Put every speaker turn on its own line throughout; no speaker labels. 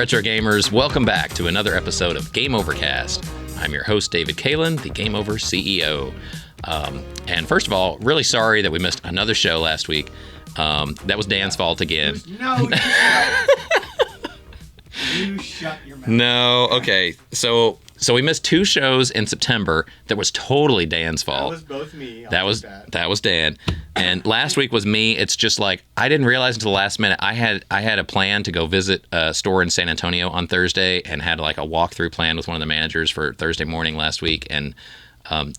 retro gamers, welcome back to another episode of Game Overcast. I'm your host, David Kaelin, the Game Over CEO. And first of all, really sorry that we missed another show last week. That was Dan's fault again.
No, you shut your mouth.
No, okay. So we missed two shows in September. That was totally Dan's fault.
That was both me.
That was Dan. And last week was me. It's just like I didn't realize until the last minute. I had a plan to go visit a store in San Antonio on Thursday and had like a walkthrough plan with one of the managers for Thursday morning last week, and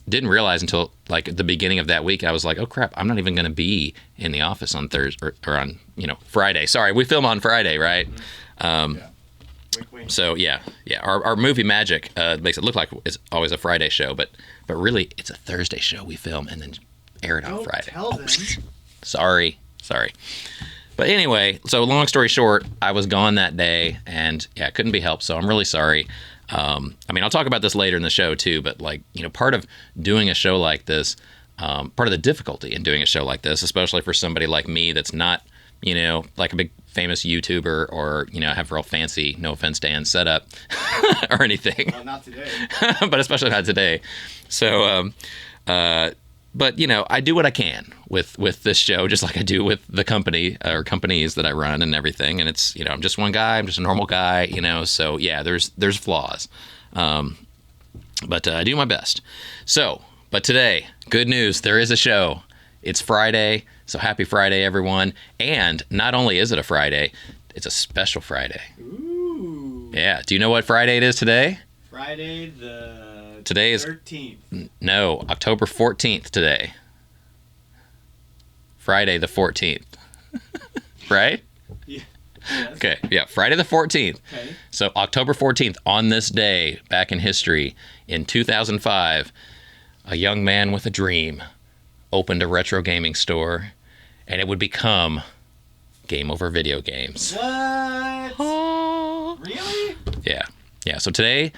didn't realize until like the beginning of that week. I was like, oh crap, I'm not even going to be in the office on Thursday or on Friday. Sorry, we film on Friday, right?
Yeah. Wink, wink.
So yeah. Our movie magic makes it look like it's always a Friday show, but really it's a Thursday show we film and then air it on Friday.
Tell them.
Sorry. But anyway, so long story short, I was gone that day, and yeah, it couldn't be helped. So I'm really sorry. I'll talk about this later in the show too. But part of doing a show like this, part of the difficulty in doing a show like this, especially for somebody like me that's not, like a big famous YouTuber or, have real fancy, no offense, Dan, setup or anything.
Well, not today.
But especially not today. So, but I do what I can with this show, just like I do with the company or companies that I run and everything. And it's, I'm just one guy. I'm just a normal guy, so yeah, there's flaws. But I do my best. So, but today, good news, there is a show. It's Friday. So happy Friday, everyone. And not only is it a Friday, it's a special Friday.
Ooh.
Yeah. Do you know what Friday it is today?
Friday the
Today is
13th.
No, October 14th today. Friday the 14th. Right?
Yeah. Yes.
Okay, yeah, Friday the 14th.
Okay.
So October 14th, on this day, back in history, in 2005, a young man with a dream opened a retro gaming store, and it would become Game Over Video Games.
What?
Oh.
Really?
Yeah. So today,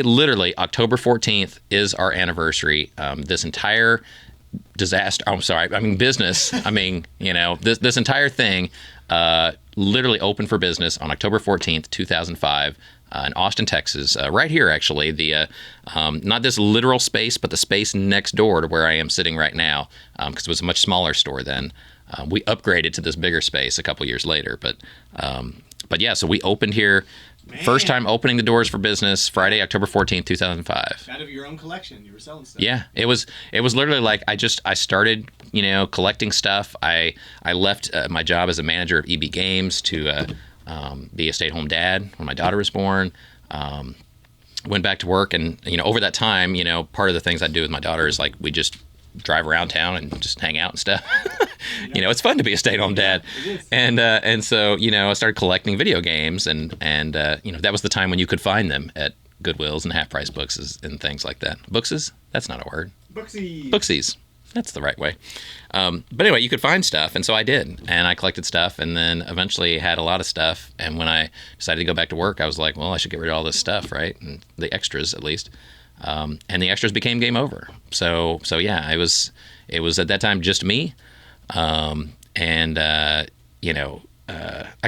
literally, October 14th is our anniversary. This entire business, this entire thing literally opened for business on October 14th, 2005, in Austin, Texas, right here, actually. The not this literal space, but the space next door to where I am sitting right now, because it was a much smaller store then. We upgraded to this bigger space a couple years later, but yeah, so we opened here. Man. First time opening the doors for business, Friday, October 14th, 2005.
Out of your own collection, you were selling stuff.
Yeah, it was literally like I started, collecting stuff. I left my job as a manager of EB Games to be a stay-at-home dad when my daughter was born. Went back to work, and over that time, part of the things I do with my daughter is like we just drive around town and just hang out and stuff. It's fun to be a stay-at-home dad. And so, I started collecting video games, and that was the time when you could find them at Goodwills and half-price books and things like that. Bookses? That's not a word. Booksies. That's the right way. But anyway, you could find stuff, and so I did. And I collected stuff, and then eventually had a lot of stuff. And when I decided to go back to work, I was like, well, I should get rid of all this stuff, right? And the extras, at least. And the extras became Game Over. So yeah, it was at that time just me. I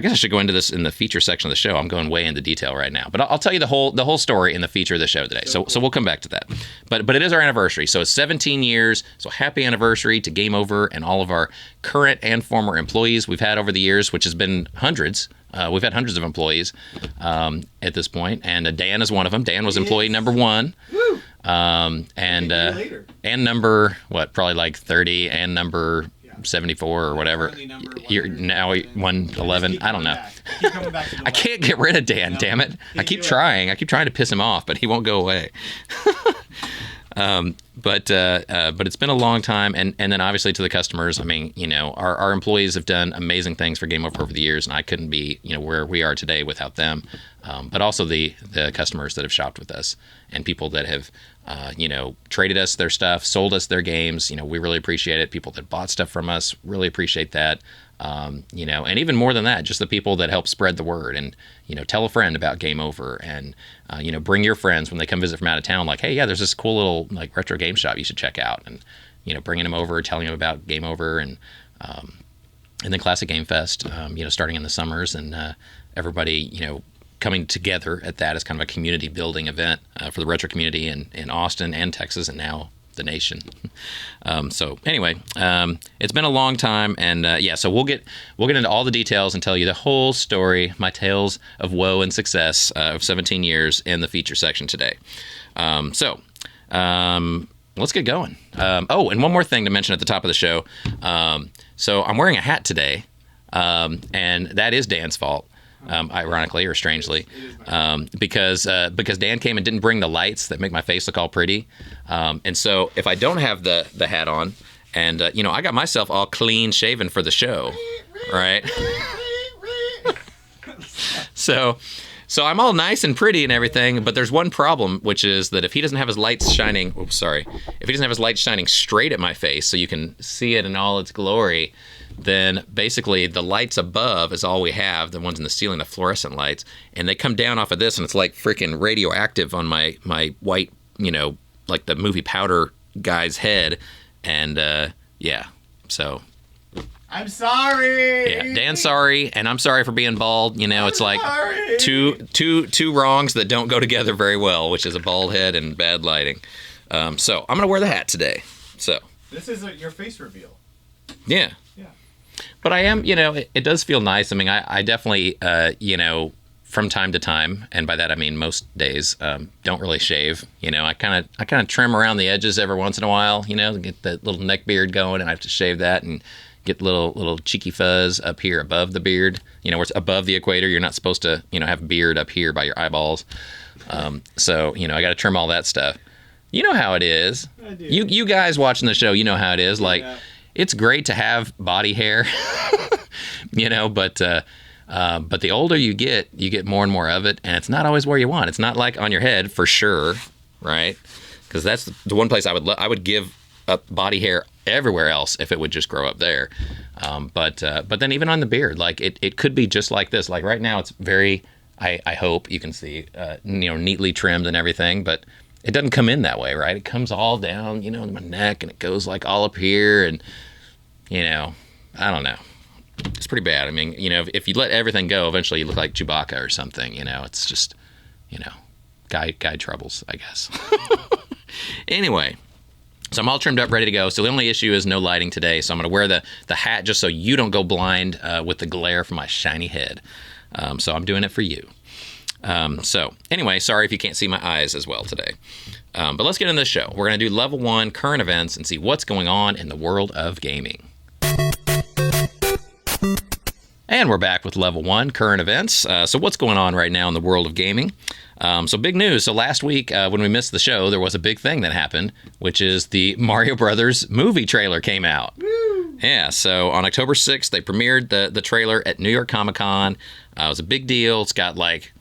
guess I should go into this in the feature section of the show. I'm going way into detail right now, but I'll tell you the whole story in the feature of the show today. So we'll come back to that. But it is our anniversary. So it's 17 years. So happy anniversary to Game Over and all of our current and former employees we've had over the years, which has been hundreds. We've had hundreds of employees at this point, and Dan is one of them. Dan was employee number 1.
Woo!
And number probably like 30 and number 74 or whatever. You're now 111. I don't know. I can't get rid of Dan. Damn it! I keep trying. I keep trying to piss him off, but he won't go away. But it's been a long time, and then obviously to the customers. Our employees have done amazing things for Game Over the years, and I couldn't be where we are today without them. But also the customers that have shopped with us and people that have traded us their stuff, sold us their games. We really appreciate it. People that bought stuff from us really appreciate that. And even more than that, just the people that help spread the word and, tell a friend about Game Over and, bring your friends when they come visit from out of town, like, hey, yeah, there's this cool little like retro game shop you should check out, and, bringing them over, telling them about Game Over and then Classic Game Fest, starting in the summers, and everybody, coming together at that as kind of a community building event for the retro community in Austin and Texas and now the nation. So anyway, it's been a long time, and so we'll get into all the details and tell you the whole story, my tales of woe and success of 17 years in the feature section today. Let's get going. And one more thing to mention at the top of the show. So I'm wearing a hat today, and that is Dan's fault. Ironically or strangely, because Dan came and didn't bring the lights that make my face look all pretty, and so if I don't have the hat on, and I got myself all clean shaven for the show, right? So I'm all nice and pretty and everything, but there's one problem, which is that if he doesn't have his lights shining, if he doesn't have his lights shining straight at my face so you can see it in all its glory, then basically the lights above is all we have, the ones in the ceiling, the fluorescent lights, and they come down off of this, and it's like freaking radioactive on my white, like the movie Powder guy's head, and so...
I'm sorry.
Yeah, Dan's sorry, and I'm sorry for being bald. It's like two wrongs that don't go together very well, which is a bald head and bad lighting. So I'm gonna wear the hat today. So
this is your face reveal.
Yeah.
Yeah.
But I am, it does feel nice. I mean, I definitely, from time to time, and by that I mean most days, don't really shave. I kind of trim around the edges every once in a while. Get that little neck beard going, and I have to shave that and get little cheeky fuzz up here above the beard, where it's above the equator. You're not supposed to, have beard up here by your eyeballs. So, I got to trim all that stuff. You know how it is.
I do.
You guys watching the show, you know how it is. Like, it's great to have body hair, but the older you get more and more of it, and it's not always where you want. It's not like on your head for sure, right? Because that's the one place I would give up body hair everywhere else if it would just grow up there. But then even on the beard, like it could be just like this. Like right now it's very, I hope you can see, neatly trimmed and everything, but it doesn't come in that way, right? It comes all down, my neck, and it goes like all up here, and I don't know. It's pretty bad. I mean, if you let everything go, eventually you look like Chewbacca or something. It's just, guy troubles, I guess. Anyway. So I'm all trimmed up, ready to go. So the only issue is no lighting today. So I'm going to wear the hat just so you don't go blind with the glare from my shiny head. So I'm doing it for you. So anyway, sorry if you can't see my eyes as well today. But let's get into this show. We're going to do level 1 current events and see what's going on in the world of gaming. And we're back with level 1 current events. So what's going on right now in the world of gaming? So big news. So last week when we missed the show, there was a big thing that happened, which is the Mario Brothers movie trailer came out.
Woo!
Yeah, so on October 6th, they premiered the trailer at New York Comic Con. It was a big deal. It's got like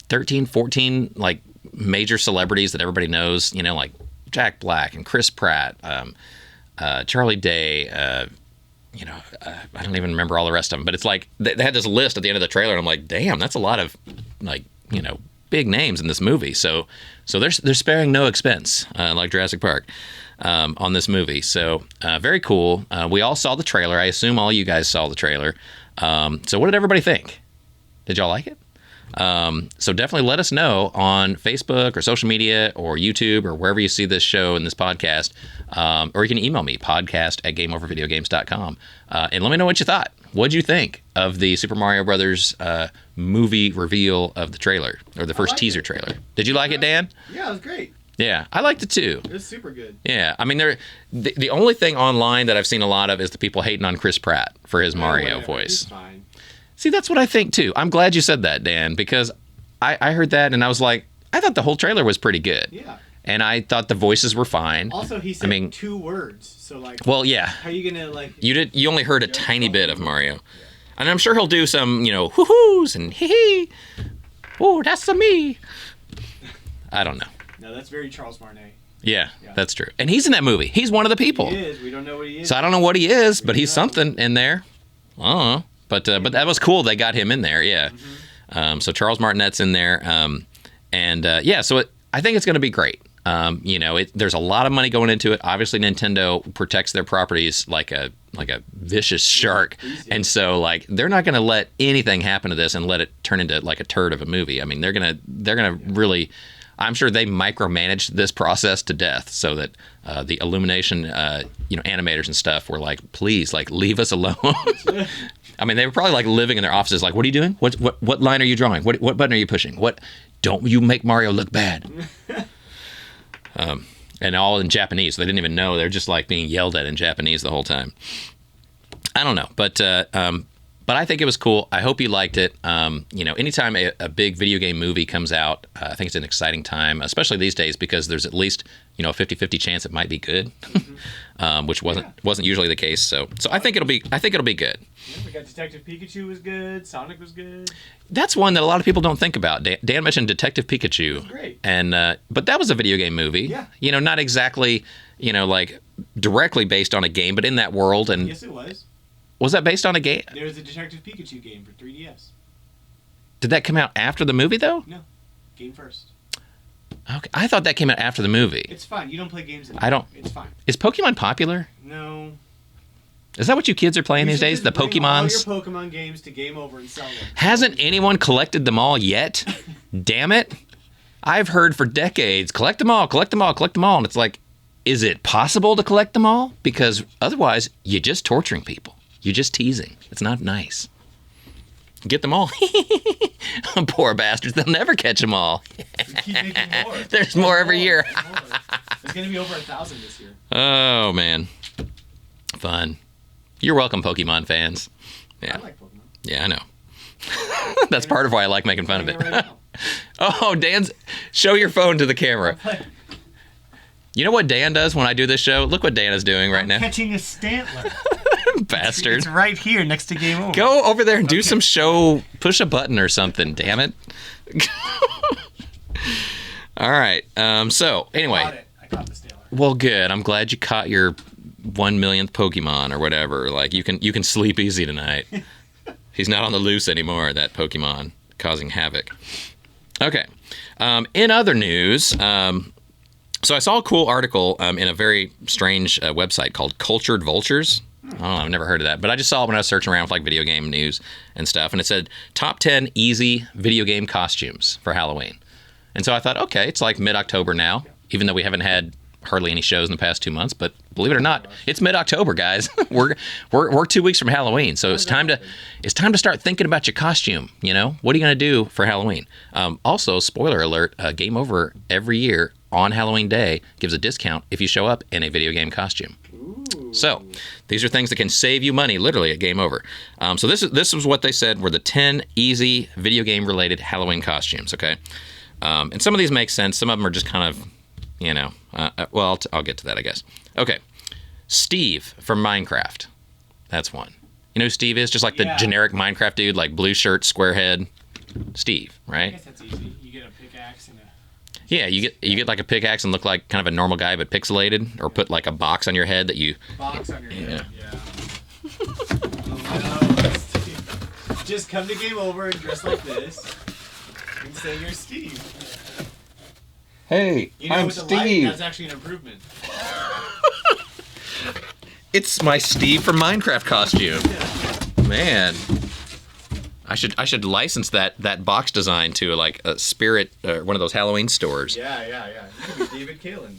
13, 14 like major celebrities that everybody knows, like Jack Black and Chris Pratt, Charlie Day, I don't even remember all the rest of them, but it's like they had this list at the end of the trailer, and I'm like, damn, that's a lot of big names in this movie. So they're sparing no expense, like Jurassic Park, on this movie. So very cool. We all saw the trailer. I assume all you guys saw the trailer. So what did everybody think? Did y'all like it? So definitely let us know on Facebook or social media or YouTube or wherever you see this show and this podcast. Or you can email me, podcast@gameovervideogames.com. And let me know what you thought. What'd you think of the Super Mario Brothers movie reveal of the trailer, or the first teaser trailer? Did you like it, Dan?
Yeah, it was great.
Yeah, I liked it too.
It was super good.
Yeah, I mean, the only thing online that I've seen a lot of is the people hating on Chris Pratt for his Mario voice.
He's fine.
See, that's what I think too. I'm glad you said that, Dan, because I heard that and I was like, I thought the whole trailer was pretty good.
Yeah.
And I thought the voices were fine.
Also, he said 2 words, so like.
Well, yeah.
How are you gonna like?
You only heard a tiny bit of Mario, and I'm sure he'll do some, hoo-hoos and hee-hee. Oh, that's a me. I don't know.
No, that's very Charles Martinet.
Yeah, that's true. And he's in that movie. He's one of the people.
He is. We don't know what he is.
So I don't know what he is, but he's something in there. I don't know. But that was cool. They got him in there. Yeah. Mm-hmm. So Charles Martinet's in there. So I think it's going to be great. There's a lot of money going into it. Obviously, Nintendo protects their properties like a a vicious shark,
please do.
and so like they're not going to let anything happen to this and let it turn into like a turd of a movie. I mean, they're gonna really. I'm sure they micromanaged this process to death, so that the Illumination, animators and stuff were like, please, like, leave us alone. I mean, they were probably like living in their offices, like, what are you doing? What line are you drawing? What button are you pushing? What? Don't you make Mario look bad? And all in Japanese. They didn't even know. They're just like being yelled at in Japanese the whole time. I don't know, but I think it was cool. I hope you liked it. Anytime a big video game movie comes out, I think it's an exciting time, especially these days, because there's at least a 50-50 chance it might be good, which wasn't usually the case. So I think it'll be good.
Yeah, we got Detective Pikachu was good. Sonic was good.
That's one that a lot of people don't think about. Dan mentioned Detective Pikachu.
It was great.
And but that was a video game movie.
Yeah.
Not exactly like directly based on a game, but in that world. And
Yes, it was.
was that based on a game?
There was a Detective Pikachu game for 3DS.
Did that come out after the movie though?
No, game first.
Okay, I thought that came out after the movie.
It's fine. You don't play games anymore.
I don't.
It's fine.
Is Pokemon popular?
No.
Is that what you kids are playing
You
these
should
days?
just
The
bring all
Pokemons?
your Pokemon games to Game Over and sell them.
Hasn't anyone collected them all yet? Damn it. I've heard for decades, collect them all, collect them all, collect them all. And it's like, is it possible to collect them all? Because otherwise, you're just torturing people. You're just teasing. It's not nice. Get them all. Poor bastards. They'll never catch them all.
Keep making more.
There's more every year.
There's more. There's going to be over 1,000 this year.
Oh, man. Fun. You're welcome, Pokemon fans. Yeah.
I like Pokemon.
Yeah, I know. That's part of why I like making fun of it.
Right now.
Oh, Dan's... Show your phone to the camera. You know what Dan does when I do this show? Look what Dan is doing right now.
Catching a Stantler.
Bastard.
It's right here next to Game Over.
Go over there and do some show. Push a button or something, damn it. All right. So, anyway.
I caught the Stantler.
Well, good. I'm glad you caught your 1 millionth Pokemon or whatever. Like, you can sleep easy tonight. He's not on the loose anymore, that Pokemon, causing havoc. Okay. In other news, so I saw a cool article in a very strange website called Cultured Vultures. Oh, I've never heard of that, but I just saw it when I was searching around for like video game news and stuff, and it said top 10 easy video game costumes for Halloween. And so I thought, okay, it's like mid-October now, even though we haven't had hardly any shows in the past 2 months. But believe it or not, it's mid-October, guys. we're 2 weeks from Halloween, so it's time to start thinking about your costume. What are you gonna do for Halloween? Also, spoiler alert: Game Over every year on Halloween Day gives a discount if you show up in a video game costume.
Ooh.
So these are things that can save you money, literally, at Game Over. So this is what they said were the 10 easy video game related Halloween costumes. Okay, and some of these make sense. Some of them are just kind of, well, I'll get to that, I guess. Okay, Steve from Minecraft. That's one. You know who Steve is? Just like the generic Minecraft dude, like blue shirt, square head. Steve,
I
right?
guess that's easy. You get a pickaxe and a...
Yeah, you get like a pickaxe and look like kind of a normal guy but pixelated, or put like a box on your head that you...
box on your head.
Yeah.
Just come to Game Over and dress like this and say you're Steve.
Hey, I'm
with the
Steve.
light, that's actually an improvement.
It's my Steve from Minecraft costume. Man, I should license that box design to like a Spirit, one of those Halloween stores.
Yeah. You could be David Kaelin.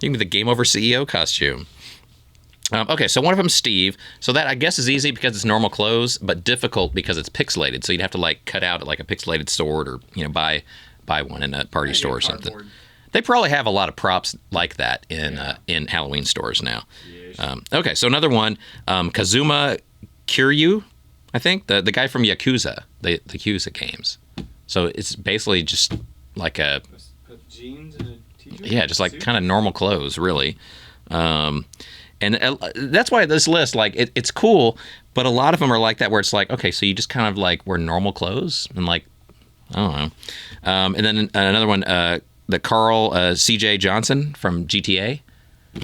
You can be the Game Over CEO costume. Okay, so one of them's Steve. So that, I guess, is easy because it's normal clothes, but difficult because it's pixelated. So you'd have to like cut out like a pixelated sword, or buy one in a party store or something.
Cardboard.
They probably have a lot of props like that in Halloween stores now.
Yes.
Okay, so another one, Kazuma Kiryu, I think, the guy from Yakuza, the Yakuza games. So it's basically just like a...
Put jeans and a t-shirt?
Yeah, just like
Suit?
kind of normal clothes, really. And that's why this list, like, it's cool, but a lot of them are like that, where it's like, okay, so you just kind of like wear normal clothes, and like, I don't know. And then another one, the Carl C.J. Johnson from GTA.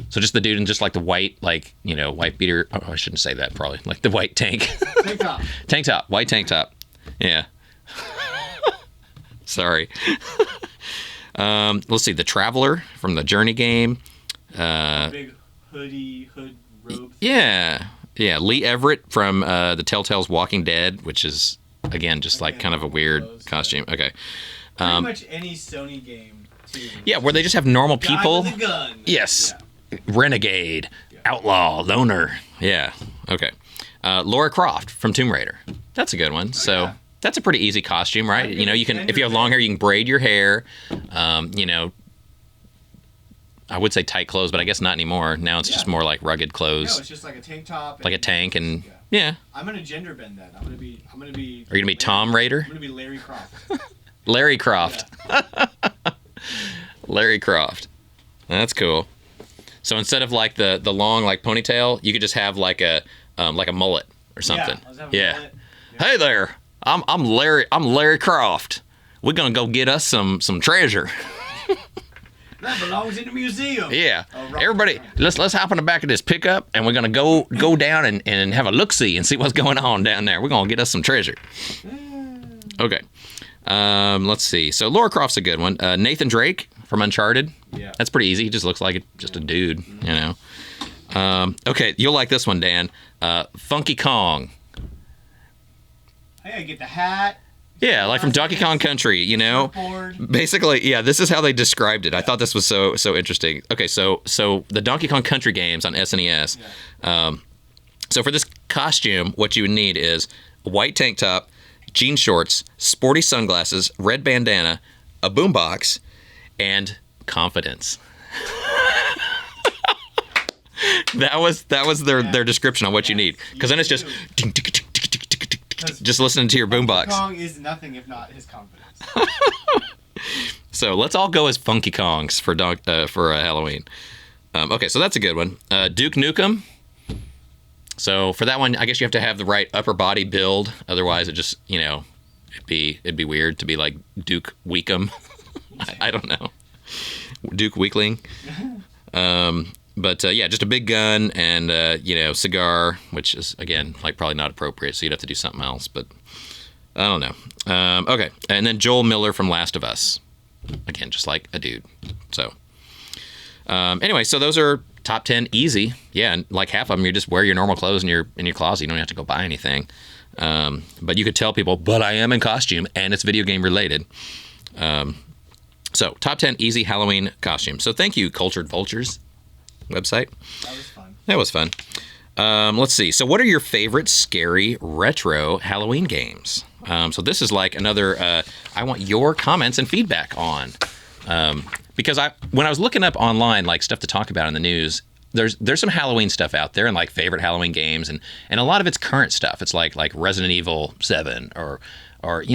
So just the dude in just like the white, like, white beater. Oh, I shouldn't say that, probably. Like the white tank.
Tank top.
Tank top. White tank top. Yeah. Sorry. Let's see. The Traveler from the Journey game.
Big hood robes.
Yeah. Lee Everett from the Telltale's Walking Dead, which is again just like kind of a weird costume. Okay.
Pretty much any Sony game too.
Yeah, where they just have normal people.
Guy with a gun.
Yes.
Yeah.
Renegade, outlaw, loner. Yeah. Okay. Lara Croft from Tomb Raider. That's a good one. So that's a pretty easy costume, right? You know, you can if you have long hair, you can braid your hair. You know, I would say tight clothes, but I guess not anymore. Now it's just more like rugged clothes.
No, it's just like a tank top.
Like a tank and yeah.
I'm gonna gender bend that. I'm gonna be.
Are you gonna be Tom Raider?
I'm gonna be Larry Croft.
Larry Croft. Yeah. Larry Croft. That's cool. So instead of like the long like ponytail, you could just have like a mullet or something. Yeah.
Mullet.
Hey there. I'm Larry Croft. We're gonna go get us some treasure.
That belongs in the museum.
Yeah. Everybody, let's hop on the back of this pickup and we're gonna go down and have a look-see and see what's going on down there. We're gonna get us some treasure. Okay. Let's see. So Lara Croft's a good one. Nathan Drake from Uncharted. Yeah. That's pretty easy. He just looks like just a dude, you know. Okay, you'll like this one, Dan. Funky Kong.
Hey, I get the hat.
Yeah, like from Donkey Kong Country, you know. Basically, yeah, this is how they described it. I thought this was so interesting. Okay, so the Donkey Kong Country games on SNES. Yeah. So for this costume, what you would need is a white tank top, jean shorts, sporty sunglasses, red bandana, a boombox, and confidence. that was their description on what you need. Because then it's just listening to your boombox.
Funky Kong is nothing if not his confidence.
So let's all go as Funky Kongs for Halloween. Okay, so that's a good one. Duke Nukem. So for that one, I guess you have to have the right upper body build. Otherwise, it just it'd be weird to be like Duke Weekum. I don't know. Duke Weakling. But yeah, just a big gun and cigar, which is again like probably not appropriate, so you'd have to do something else. But I don't know. Okay, and then Joel Miller from Last of Us, again just like a dude. So anyway, so those are top 10 easy. Yeah, and like half of them you just wear your normal clothes in your closet. You don't have to go buy anything. But you could tell people, but I am in costume and it's video game related. So top 10 easy Halloween costumes. So thank you, Cultured Vultures website. That was fun. Let's see. So what are your favorite scary retro Halloween games? So this is like another, I want your comments and feedback on. Because when I was looking up online, like stuff to talk about in the news, there's some Halloween stuff out there and like favorite Halloween games and a lot of it's current stuff. It's like Resident Evil 7 or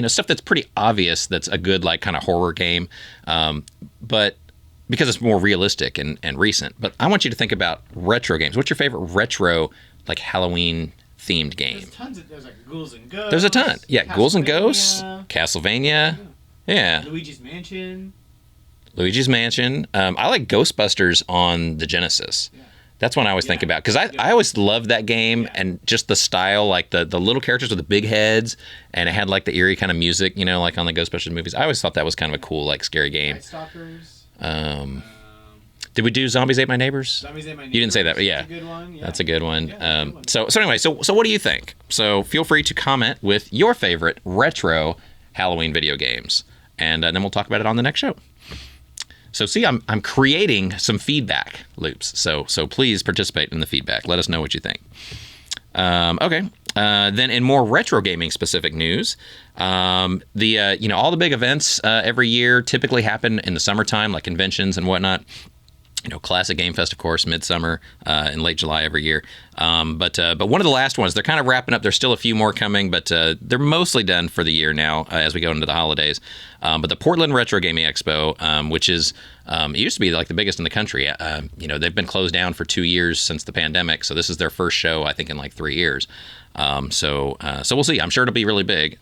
stuff that's pretty obvious that's a good like kind of horror game. But because it's more realistic and recent. But I want you to think about retro games. What's your favorite retro like Halloween themed game?
There's like Ghouls and Ghosts.
There's a ton. Yeah, Ghouls and Ghosts, Castlevania. Yeah.
Luigi's Mansion.
I like Ghostbusters on the Genesis. Yeah. That's one I always think about because I always loved that game and just the style, like the little characters with the big heads, and it had like the eerie kind of music, like on the Ghostbusters movies. I always thought that was kind of a cool, like scary game.
Night Stalkers.
Did we do Zombies Ate My Neighbors?
Zombies Ate My Neighbors.
You didn't say that, but yeah.
That's a good one. Yeah.
That's a good one.
Yeah, good one.
So anyway, so what do you think? So feel free to comment with your favorite retro Halloween video games, and then we'll talk about it on the next show. So see, I'm creating some feedback loops. So please participate in the feedback. Let us know what you think. Okay. Then in more retro gaming specific news, all the big events every year typically happen in the summertime, like conventions and whatnot. Classic Game Fest, of course, midsummer in late July every year. But one of the last ones, they're kind of wrapping up. There's still a few more coming, but they're mostly done for the year now as we go into the holidays. But the Portland Retro Gaming Expo, which is it used to be like the biggest in the country. They've been closed down for 2 years since the pandemic, so this is their first show, I think, in like 3 years. So we'll see. I'm sure it'll be really big.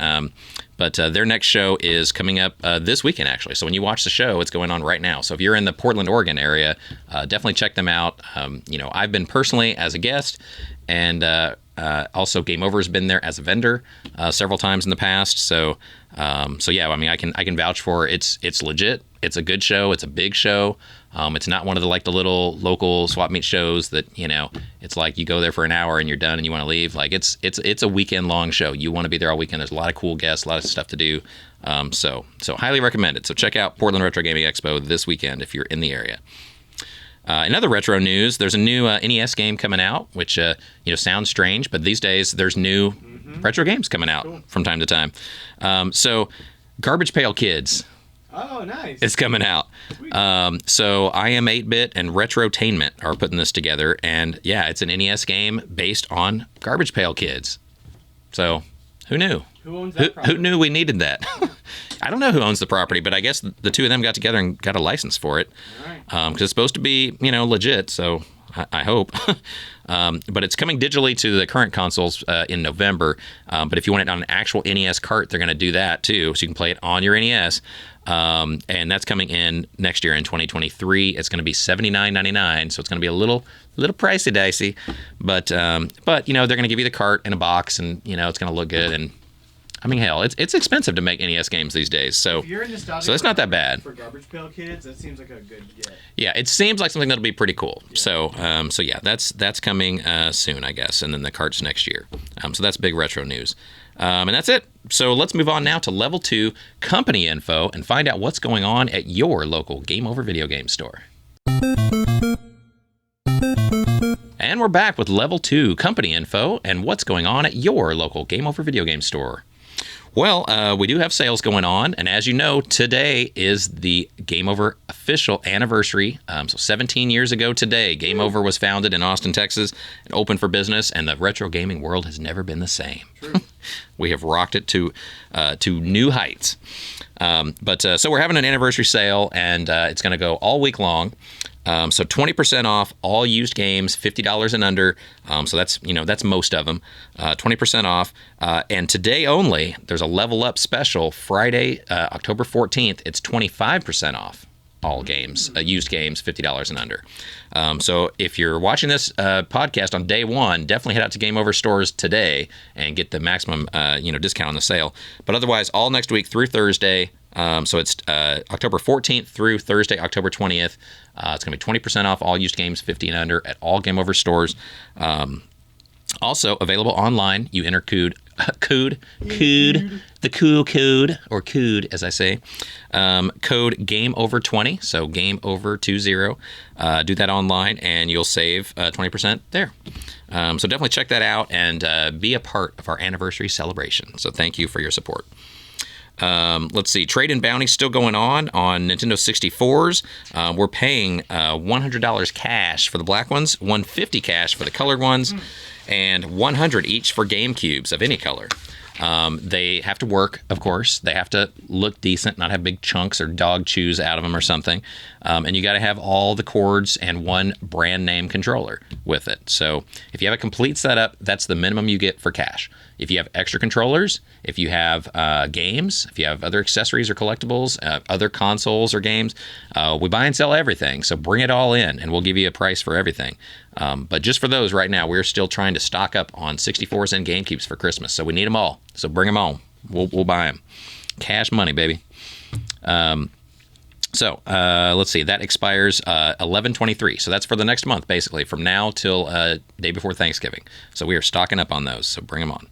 But their next show is coming up this weekend, actually. So when you watch the show, it's going on right now. So if you're in the Portland, Oregon area, definitely check them out. I've been personally as a guest, and also Game Over has been there as a vendor several times in the past. So yeah, I mean, I can vouch for it. It's legit. It's a good show. It's a big show. It's not one of the little local swap meet shows that, it's like you go there for an hour and you're done and you want to leave. Like it's a weekend long show. You want to be there all weekend. There's a lot of cool guests, a lot of stuff to do. So highly recommend it. So check out Portland Retro Gaming Expo this weekend if you're in the area. In other retro news, there's a new NES game coming out, which sounds strange, but these days there's new retro games coming out from time to time. So Garbage Pail Kids.
Oh, nice.
It's coming out. So I Am 8-Bit and Retrotainment are putting this together, and yeah, it's an NES game based on Garbage Pail Kids. So who knew?
Who owns that property?
Who knew we needed that? I don't know who owns the property, but I guess the two of them got together and got a license for it.
All right.
Because it's supposed to be, legit, so I hope. But it's coming digitally to the current consoles in November. But if you want it on an actual NES cart, they're going to do that too, so you can play it on your NES. And that's coming in next year in 2023. It's going to be $79.99, so it's going to be a little pricey dicey. But they're going to give you the cart in a box, and it's going to look good. And I mean, hell, it's expensive to make NES games these days. So it's not that bad.
For Garbage Pail Kids, that seems like a good get.
Yeah, it seems like something that'll be pretty cool. Yeah. So yeah, that's coming soon, I guess, and then the carts next year. So that's big retro news. And that's it. So let's move on now to level 2 company info and find out what's going on at your local Game Over video game store. And we're back with level 2 company info and what's going on at your local Game Over video game store. Well, we do have sales going on, and as you know, today is the Game Over official anniversary. So 17 years ago today, Game Over was founded in Austin, Texas, and open for business, and the retro gaming world has never been the same. We have rocked it to new heights. So we're having an anniversary sale, and it's going to go all week long. So 20% off all used games, $50 and under. So that's most of them. 20% off. And today only, there's a level up special. Friday, October 14th, it's 25% off all games, used games, $50 and under. So if you're watching this podcast on day one, definitely head out to Game Over stores today and get the maximum discount on the sale. But otherwise, all next week through Thursday. So it's October 14th through Thursday, October 20th. It's going to be 20% off all used games, 50 and under at all Game Over stores. Also available online. You enter the cool code, or code as I say, code GameOver20. So GameOver20. Do that online and you'll save 20% there. So definitely check that out and be a part of our anniversary celebration. So thank you for your support. Let's see. Trade and Bounty still going on Nintendo 64s. We're paying $100 cash for the black ones, $150 cash for the colored ones, and $100 each for GameCubes of any color. They have to work, of course. They have to look decent, not have big chunks or dog chews out of them or something. And you got to have all the cords and one brand name controller with it. So if you have a complete setup, that's the minimum you get for cash. If you have extra controllers, if you have games, if you have other accessories or collectibles, other consoles or games, we buy and sell everything. So bring it all in, and we'll give you a price for everything. But just for those right now, we're still trying to stock up on 64s and GameCubes for Christmas. So we need them all. So bring them on. We'll buy them. Cash money, baby. Let's see. That expires 11/23. So that's for the next month, basically, from now till day before Thanksgiving. So we are stocking up on those. So bring them on.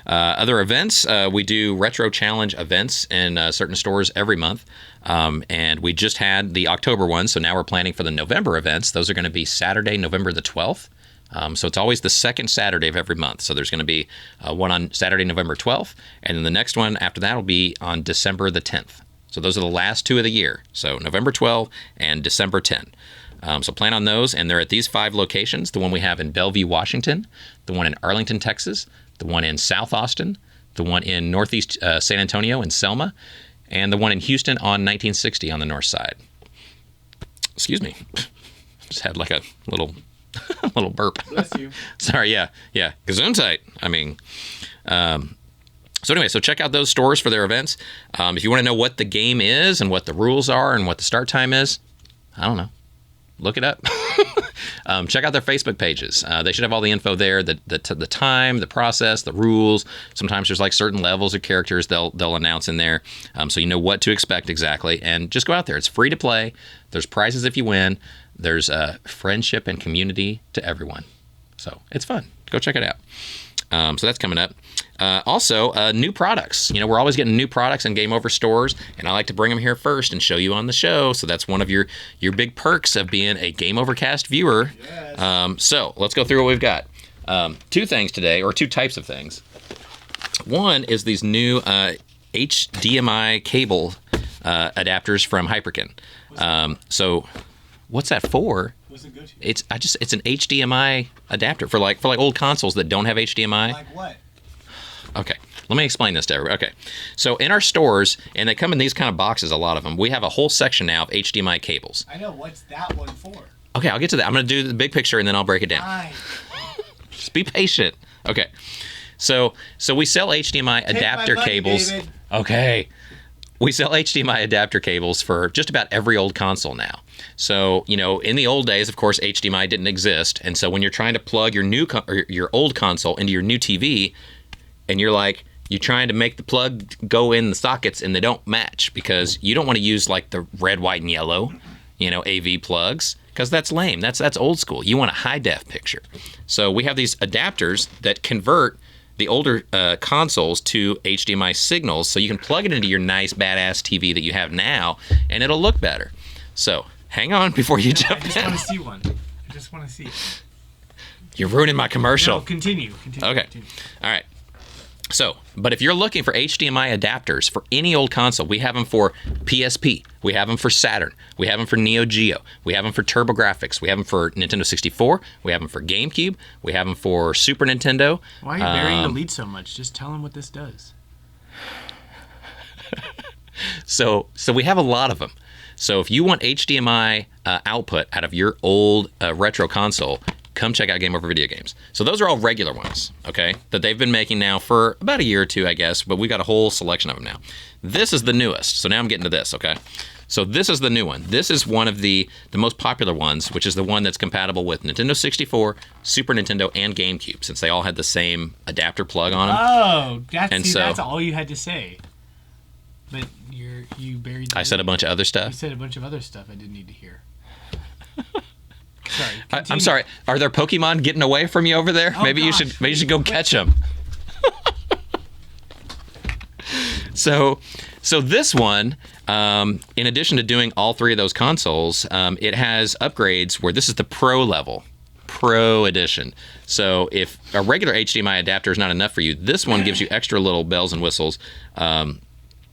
Other events, we do retro challenge events in certain stores every month. And we just had the October one. So now we're planning for the November events. Those are going to be Saturday, November the 12th. So it's always the second Saturday of every month. So there's going to be one on Saturday, November 12th. And then the next one after that will be on December the 10th. So those are the last two of the year. So November 12 and December 10. So plan on those. And they're at these 5 locations. The one we have in Bellevue, Washington. The one in Arlington, Texas. The one in South Austin. The one in Northeast San Antonio in Selma. And the one in Houston on 1960 on the north side. Excuse me. Just had like a little burp.
Bless you.
Sorry, yeah. Gesundheit. I mean, so anyway, so check out those stores for their events. If you want to know what the game is and what the rules are and what the start time is, I don't know. Look it up. Check out their Facebook pages. They should have all the info there, the time, the process, the rules. Sometimes there's like certain levels of characters they'll announce in there, so you know what to expect exactly. And just go out there. It's free to play. There's prizes if you win. There's friendship and community to everyone. So it's fun. Go check it out. So that's coming up. Also, new products. You know, we're always getting new products in Game Over stores, and I like to bring them here first and show you on the show. So that's one of your big perks of being a Game Overcast viewer.
Yes.
So let's go through what we've got. Two things today, or two types of things. One is these new HDMI cable adapters from Hyperkin. So what's that for?
What's it go to?
It's an HDMI adapter for like old consoles that don't have HDMI.
Like what?
Okay, let me explain this to everybody. Okay, so in our stores, and they come in these kind of boxes, a lot of them, we have a whole section now of HDMI cables.
I know. What's that one for?
Okay, I'll get to that. I'm going to do the big picture and then I'll break it down.
Fine.
Just be patient. Okay, so we sell HDMI adapter
my money,
cables.
David.
Okay, we sell HDMI adapter cables for just about every old console now. So, you know, in the old days, of course, HDMI didn't exist, and so when you're trying to plug your your old console into your new TV, and you're trying to make the plug go in the sockets and they don't match because you don't want to use like the red, white, and yellow, you know, AV plugs, because that's lame. That's old school. You want a high def picture. So we have these adapters that convert the older consoles to HDMI signals, so you can plug it into your nice badass TV that you have now, and it'll look better. So hang on before you jump
I just
in.
want to see one. I just want to see it.
You're ruining my commercial.
No, continue.
Okay.
Continue.
All right. So, but if you're looking for HDMI adapters for any old console, we have them for PSP, we have them for Saturn, we have them for Neo Geo, we have them for TurboGrafx, we have them for Nintendo 64, we have them for GameCube, we have them for Super Nintendo.
Why are you burying the lead so much? Just tell them what this does.
So we have a lot of them. So if you want HDMI output out of your old retro console, come check out Game Over Video Games. So those are all regular ones, okay, that they've been making now for about a year or two, I guess, but we got a whole selection of them now. This is the newest. So now I'm getting to this, okay? So this is the new one. This is one of the most popular ones, which is the one that's compatible with Nintendo 64, Super Nintendo, and GameCube, since they all had the same adapter plug on them.
Oh,
And
that's all you had to say. But you buried.
I said a bunch of other
You
stuff.
said a bunch of other stuff I didn't need to hear. Sorry.
I'm
continue.
sorry. Are there Pokemon getting away from you over there?
Oh,
maybe you
gosh.
should go catch them. So this one, in addition to doing all three of those consoles, it has upgrades where this is the Pro level, Pro edition. So if a regular HDMI adapter is not enough for you, this one gives you extra little bells and whistles,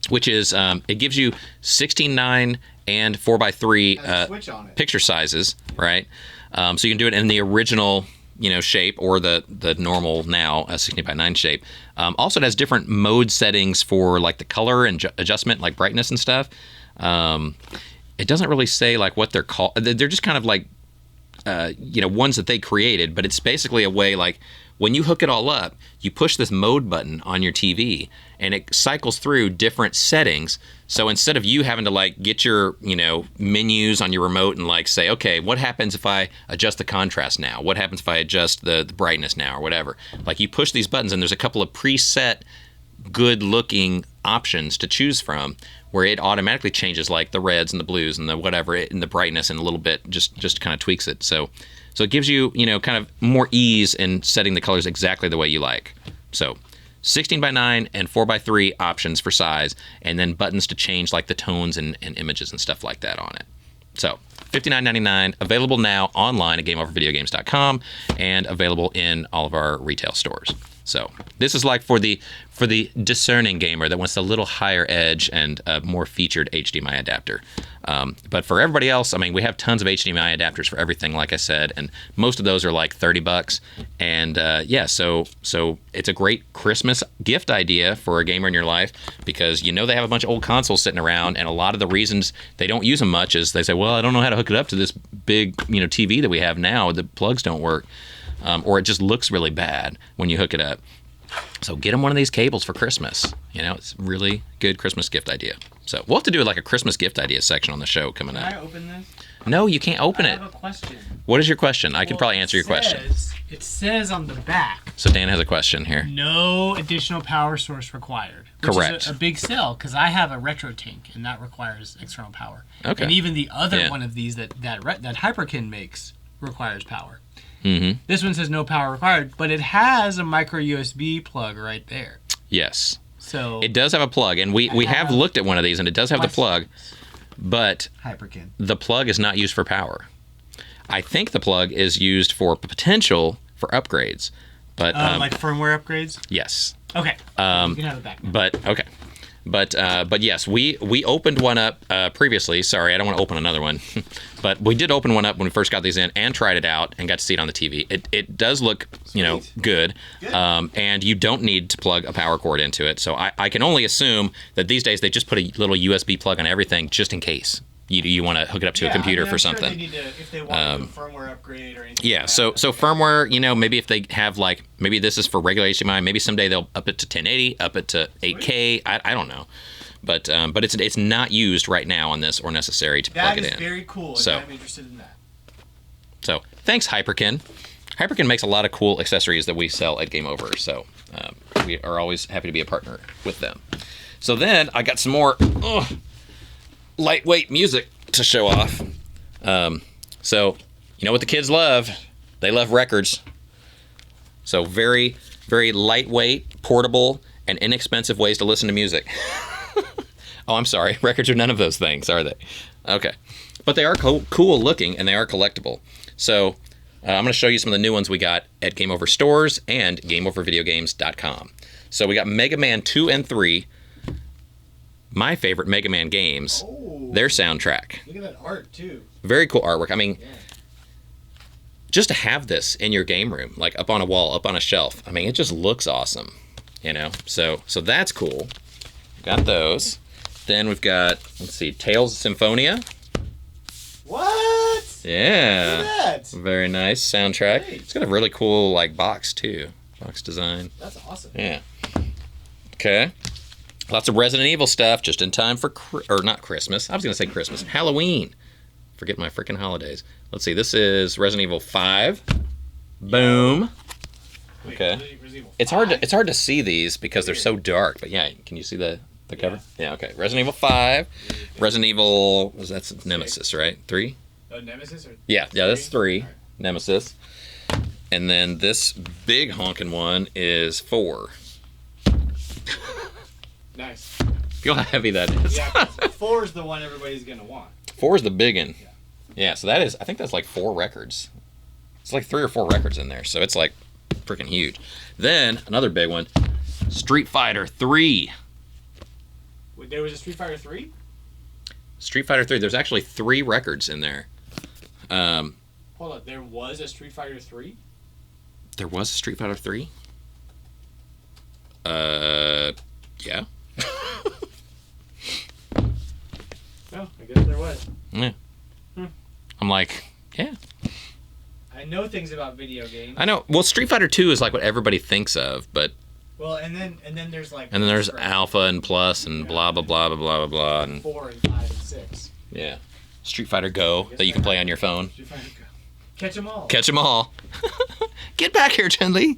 which is it gives you 16:9 and 4:3
Has a switch on it.
picture sizes, right? So you can do it in the original, shape or the normal now 16:9 shape. Also, it has different mode settings for like the color and adjustment, like brightness and stuff. It doesn't really say like what they're called. They're just kind of like ones that they created, but it's basically a way like when you hook it all up, you push this mode button on your TV and it cycles through different settings. So instead of you having to like get your, menus on your remote and like say, okay, what happens if I adjust the contrast now? What happens if I adjust the brightness now or whatever? Like you push these buttons and there's a couple of preset good looking options to choose from where it automatically changes like the reds and the blues and the whatever and the brightness and a little bit just kind of tweaks it. So it gives you, kind of more ease in setting the colors exactly the way you like. So 16:9 and 4:3 options for size, and then buttons to change like the tones and images and stuff like that on it. So $59.99, available now online at GameOverVideoGames.com and available in all of our retail stores. So this is like for the discerning gamer that wants a little higher edge and a more featured HDMI adapter. But for everybody else, I mean, we have tons of HDMI adapters for everything, like I said, and most of those are like $30. And so it's a great Christmas gift idea for a gamer in your life because they have a bunch of old consoles sitting around, and a lot of the reasons they don't use them much is they say, well, I don't know how to hook it up to this big TV that we have now. The plugs don't work. Or it just looks really bad when you hook it up. So get them one of these cables for Christmas. You know, it's a really good Christmas gift idea. So we'll have to do like a Christmas gift idea section on the show coming
Can
up.
I open this?
No, you can't open
I
it.
have a question.
What is your question? I can probably answer your question.
It says on the back,
So Dan has a question here.
no additional power source required. Which
Correct.
is a big sell because I have a retro tank and that requires external power.
Okay.
And even the other
Yeah.
one of these that Hyperkin makes requires power.
Mm-hmm.
This one says no power required, but it has a micro USB plug right there.
Yes.
So
It does have a plug, and we have looked at one of these, and it does have the plug, but
Hyperkin.
the plug is not used for power. I think the plug is used for potential for upgrades, but
like firmware upgrades.
yes.
Okay. You can have it back now.
But okay. But yes, we opened one up previously. Sorry, I don't want to open another one. But we did open one up when we first got these in and tried it out and got to see it on the TV. It does look, good. And you don't need to plug a power cord into it. So I can only assume that these days they just put a little USB plug on everything just in case you want to hook it up to a computer for something.
Sure they need to, if they want to do a firmware upgrade or anything.
Yeah,
like
so firmware, maybe if they have maybe this is for regular HDMI, maybe someday they'll up it to 1080, up it to 8K. I don't know, but it's not used right now on this or necessary to plug it in.
That is very cool.
So
I'm interested in that.
So thanks Hyperkin. Hyperkin makes a lot of cool accessories that we sell at Game Over. So we are always happy to be a partner with them. So then I got some more lightweight music to show off. So you know what the kids love? They love records. So very, very lightweight, portable, and inexpensive ways to listen to music. Oh, I'm sorry. Records are none of those things, are they? Okay. But they are cool looking, and they are collectible. So I'm going to show you some of the new ones we got at Game Over Stores and GameOverVideogames.com. So we got Mega Man 2 and 3, my favorite Mega Man games, their soundtrack.
Look at that art, too.
Very cool artwork. I mean, just to have this in your game room, like up on a wall, up on a shelf, I mean, it just looks awesome, So that's cool. Got those. Then we've got, let's see, Tales of Symphonia.
What?
Yeah.
Look at that.
Very nice soundtrack.
Great.
It's got a really cool, box, too. Box design.
That's awesome.
Yeah. Okay. Lots of Resident Evil stuff just in time for, not Christmas. I was going to say Christmas. Halloween. Forget my freaking holidays. Let's see. This is Resident Evil 5. Boom.
Wait,
Okay.
Resident Evil
It's hard to see these because they're so dark. But yeah, can you see the cover? Yeah. Okay. Resident Evil 5. Resident Evil, that's Nemesis, right? 3?
Oh, Nemesis or
Yeah, that's 3.
All right.
Nemesis. And then this big honking one is 4.
Nice.
Feel how heavy that is.
Yeah, 'cause 4 is the one everybody's gonna want.
4 is the big one. Yeah, so that is, I think that's 4 records. It's 3 or 4 records in there, so it's freaking huge. Then another big one, Street Fighter 3.
Wait, there was a Street Fighter 3?
Street Fighter 3. There's actually 3 records in there.
Hold on, there was a Street Fighter 3?
There was a Street Fighter 3? Yeah.
No, I guess there was.
Yeah. I'm yeah.
I know things about video games.
I know. Well, Street Fighter 2 is what everybody thinks of, but
Well, and then there's
and then there's Alpha and Plus and blah blah blah blah blah blah blah and
4 and 5 and 6.
yeah. Street Fighter Go that you can play on your phone.
Street Fighter Go. Catch them all.
Catch them all. Get back here, Chun-Li.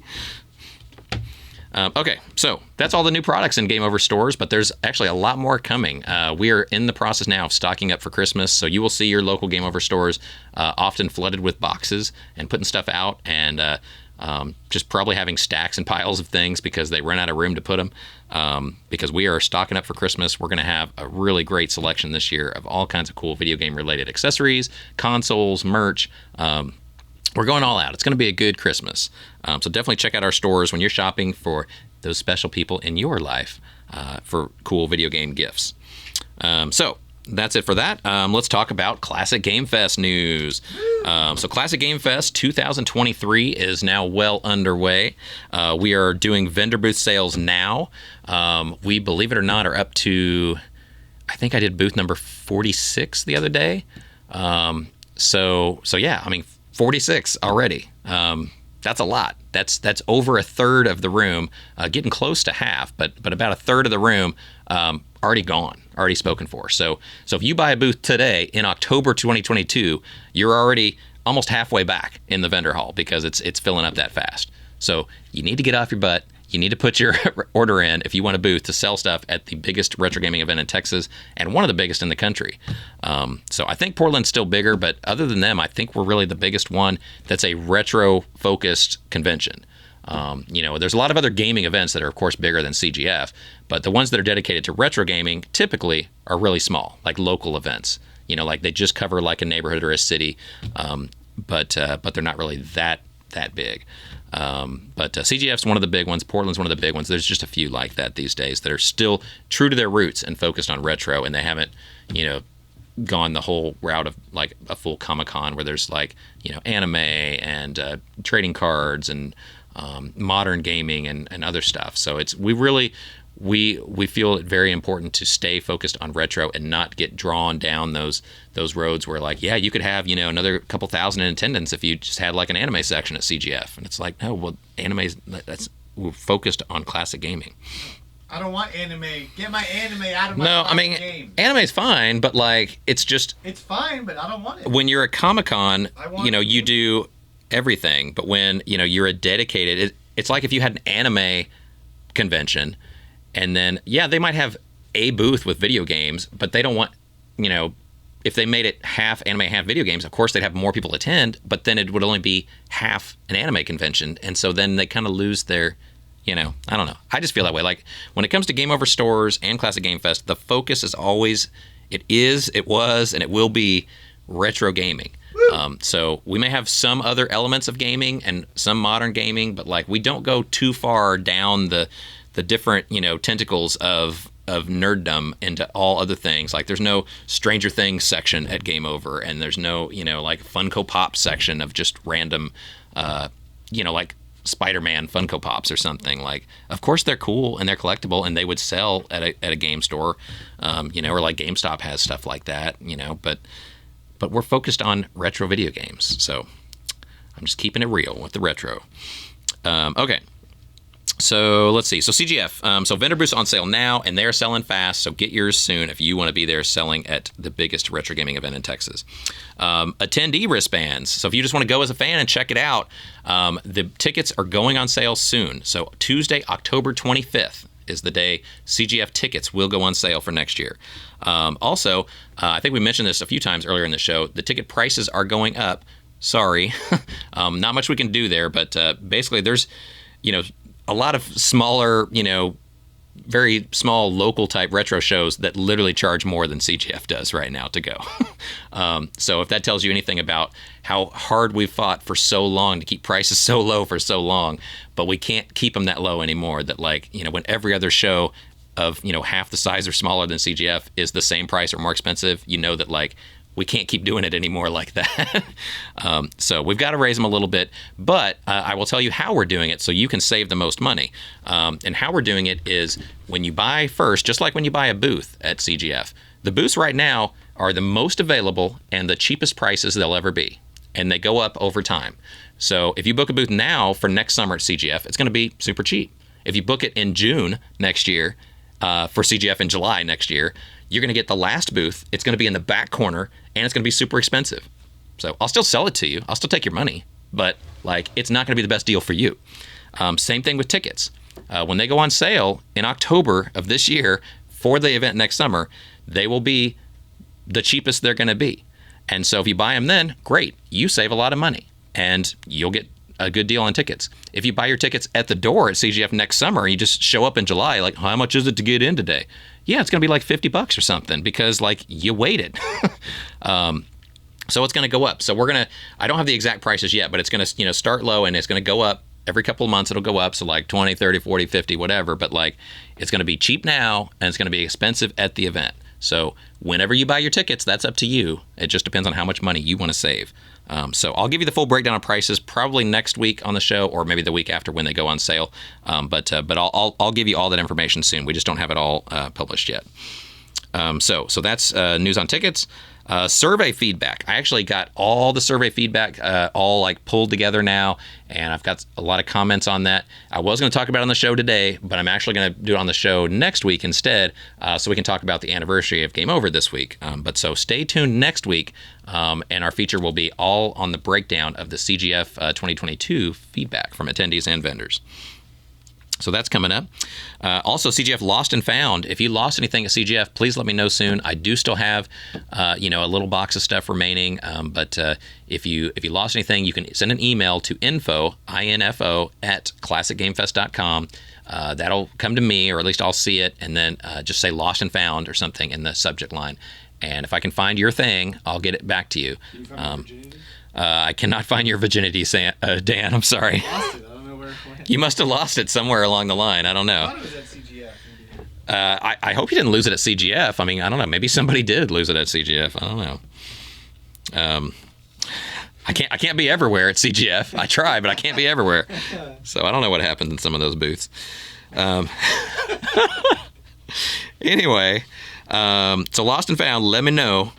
Okay, so that's all the new products in Game Over stores, but there's actually a lot more coming. We are in the process now of stocking up for Christmas, so you will see your local Game Over stores often flooded with boxes and putting stuff out and just probably having stacks and piles of things because they run out of room to put them. Because we are stocking up for Christmas. We're going to have a really great selection this year of all kinds of cool video game related accessories, consoles, merch. We're going all out. It's going to be a good Christmas. So definitely check out our stores when you're shopping for those special people in your life for cool video game gifts. So that's it for that. Let's talk about Classic Game Fest news. So Classic Game Fest 2023 is now well underway. We are doing vendor booth sales now. We, believe it or not, are up to, I think I did booth number 46 the other day. So yeah, I mean, 46 already. That's a lot. That's over a third of the room, getting close to half, but about a third of the room already gone, already spoken for. So if you buy a booth today in October 2022, you're already almost halfway back in the vendor hall because it's filling up that fast. So you need to get off your butt. You need to put your order in if you want a booth to sell stuff at the biggest retro gaming event in Texas and one of the biggest in the country. So I think Portland's still bigger, but other than them, I think we're really the biggest one that's a retro-focused convention. There's a lot of other gaming events that are, of course, bigger than CGF, but the ones that are dedicated to retro gaming typically are really small, like local events. Like they just cover like a neighborhood or a city, but they're not really that big. But CGF's one of the big ones. Portland's one of the big ones. There's just a few like that these days that are still true to their roots and focused on retro, and they haven't, gone the whole route of like a full Comic-Con where there's like, anime and trading cards and modern gaming and other stuff. So we feel it very important to stay focused on retro and not get drawn down those roads where like, yeah, you could have, another couple thousand in attendance if you just had like an anime section at CGF. And it's like, no, well, we're focused on classic gaming.
I don't want anime. Get my anime out of my game.
Anime's fine, but like, it's
fine, but I don't want it.
When you're a Comic-Con, you do everything. But when, you're a dedicated, it's like if you had an anime convention. And then, yeah, they might have a booth with video games, but they don't want, if they made it half anime, half video games, of course they'd have more people attend, but then it would only be half an anime convention. And so then they kind of lose their, I don't know. I just feel that way. Like when it comes to Game Over stores and Classic Game Fest, the focus is always, it was, and it will be retro gaming. So we may have some other elements of gaming and some modern gaming, but like we don't go too far down the different, tentacles of nerddom into all other things. Like there's no Stranger Things section at Game Over, and there's no, like Funko Pop section of just random, like Spider-Man Funko Pops or something. Like, of course they're cool and they're collectible and they would sell at a game store, or like GameStop has stuff like that, but we're focused on retro video games. So I'm just keeping it real with the retro. Okay. So let's see. So CGF. So vendor booths on sale now, and they're selling fast. So get yours soon if you want to be there selling at the biggest retro gaming event in Texas. Attendee wristbands. So if you just want to go as a fan and check it out, the tickets are going on sale soon. So Tuesday, October 25th is the day CGF tickets will go on sale for next year. Also, I think we mentioned this a few times earlier in the show. The ticket prices are going up. Sorry, not much we can do there, but basically there's, a lot of smaller, very small local type retro shows that literally charge more than CGF does right now to go. So if that tells you anything about how hard we've fought for so long to keep prices so low for so long, but we can't keep them that low anymore, that like, when every other show of, half the size or smaller than CGF is the same price or more expensive, that like, we can't keep doing it anymore like that. So we've got to raise them a little bit, but I will tell you how we're doing it so you can save the most money. And how we're doing it is when you buy first, just like when you buy a booth at CGF, the booths right now are the most available and the cheapest prices they'll ever be. And they go up over time. So if you book a booth now for next summer at CGF, it's going to be super cheap. If you book it in June next year, for CGF in July next year, you're going to get the last booth. It's going to be in the back corner, and it's going to be super expensive. So I'll still sell it to you. I'll still take your money, but like it's not going to be the best deal for you. Same thing with tickets. When they go on sale in October of this year for the event next summer, they will be the cheapest they're going to be. And so if you buy them then, great. You save a lot of money, and you'll get a good deal on tickets. If you buy your tickets at the door at CGF next summer, you just show up in July, like, how much is it to get in today? Yeah, it's going to be like $50 or something because like you waited. So it's going to go up. So I don't have the exact prices yet, but it's going to, start low and it's going to go up every couple of months. It'll go up. So like 20, 30, 40, 50, whatever. But like it's going to be cheap now and it's going to be expensive at the event. So whenever you buy your tickets, that's up to you. It just depends on how much money you want to save. So I'll give you the full breakdown of prices probably next week on the show, or maybe the week after when they go on sale. But I'll give you all that information soon. We just don't have it all published yet. So that's news on tickets. Survey feedback. I actually got all the survey feedback all like pulled together now, and I've got a lot of comments on that. I was going to talk about it on the show today, but I'm actually going to do it on the show next week instead, so we can talk about the anniversary of Game Over this week. But so stay tuned next week, and our feature will be all on the breakdown of the CGF 2022 feedback from attendees and vendors. So that's coming up. Also, CGF Lost and Found. If you lost anything at CGF, please let me know soon. I do still have, a little box of stuff remaining. But if you lost anything, you can send an email to info at classicgamefest.com. That'll come to me, or at least I'll see it, and then just say Lost and Found or something in the subject line. And if I can find your thing, I'll get it back to you.
Can you find virginity?
I cannot find your virginity, Dan. I'm sorry.
I lost it. I don't know where it went.
You must have lost it somewhere along the line. I don't know.
I thought it was at CGF.
I hope you didn't lose it at CGF. I mean, I don't know. Maybe somebody did lose it at CGF. I don't know. I can't be everywhere at CGF. I try, but I can't be everywhere. So I don't know what happened in some of those booths. Anyway, so Lost and Found, let me know.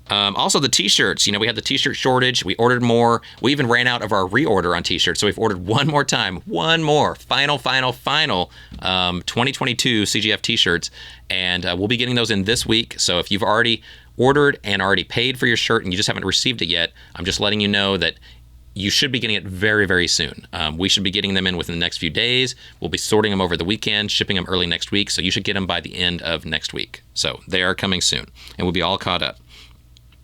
Also, the T-shirts. We had the T-shirt shortage. We ordered more. We even ran out of our reorder on T-shirts, so we've ordered one more time. One more. Final 2022 CGF T-shirts, and we'll be getting those in this week. So if you've already ordered and already paid for your shirt and you just haven't received it yet, I'm just letting you know that you should be getting it very, very soon. We should be getting them in within the next few days. We'll be sorting them over the weekend, shipping them early next week, so you should get them by the end of next week. So they are coming soon, and we'll be all caught up.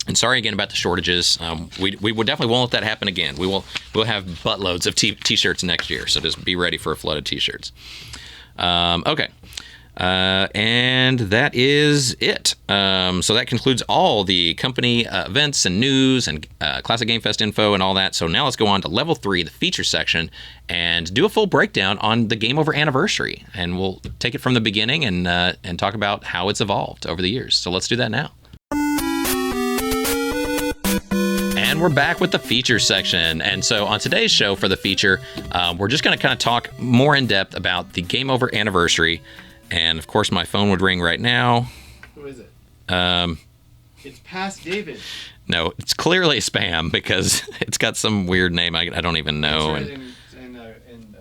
And sorry again about the shortages. We definitely won't let that happen again. We'll have buttloads of T-shirts next year, so just be ready for a flood of T-shirts. Okay. And that is it. So that concludes all the company events and news and Classic Game Fest info and all that. So now let's go on to level 3, the feature section, and do a full breakdown on the Game Over anniversary. And we'll take it from the beginning and talk about how it's evolved over the years. So let's do that now. And we're back with the feature section. And so on today's show for the feature, we're just going to kind of talk more in depth about the Game Over anniversary. And of course, my phone would ring right now.
Who is it?
It's past David.
No, it's clearly spam because it's got some weird name I don't even know.
That's right, and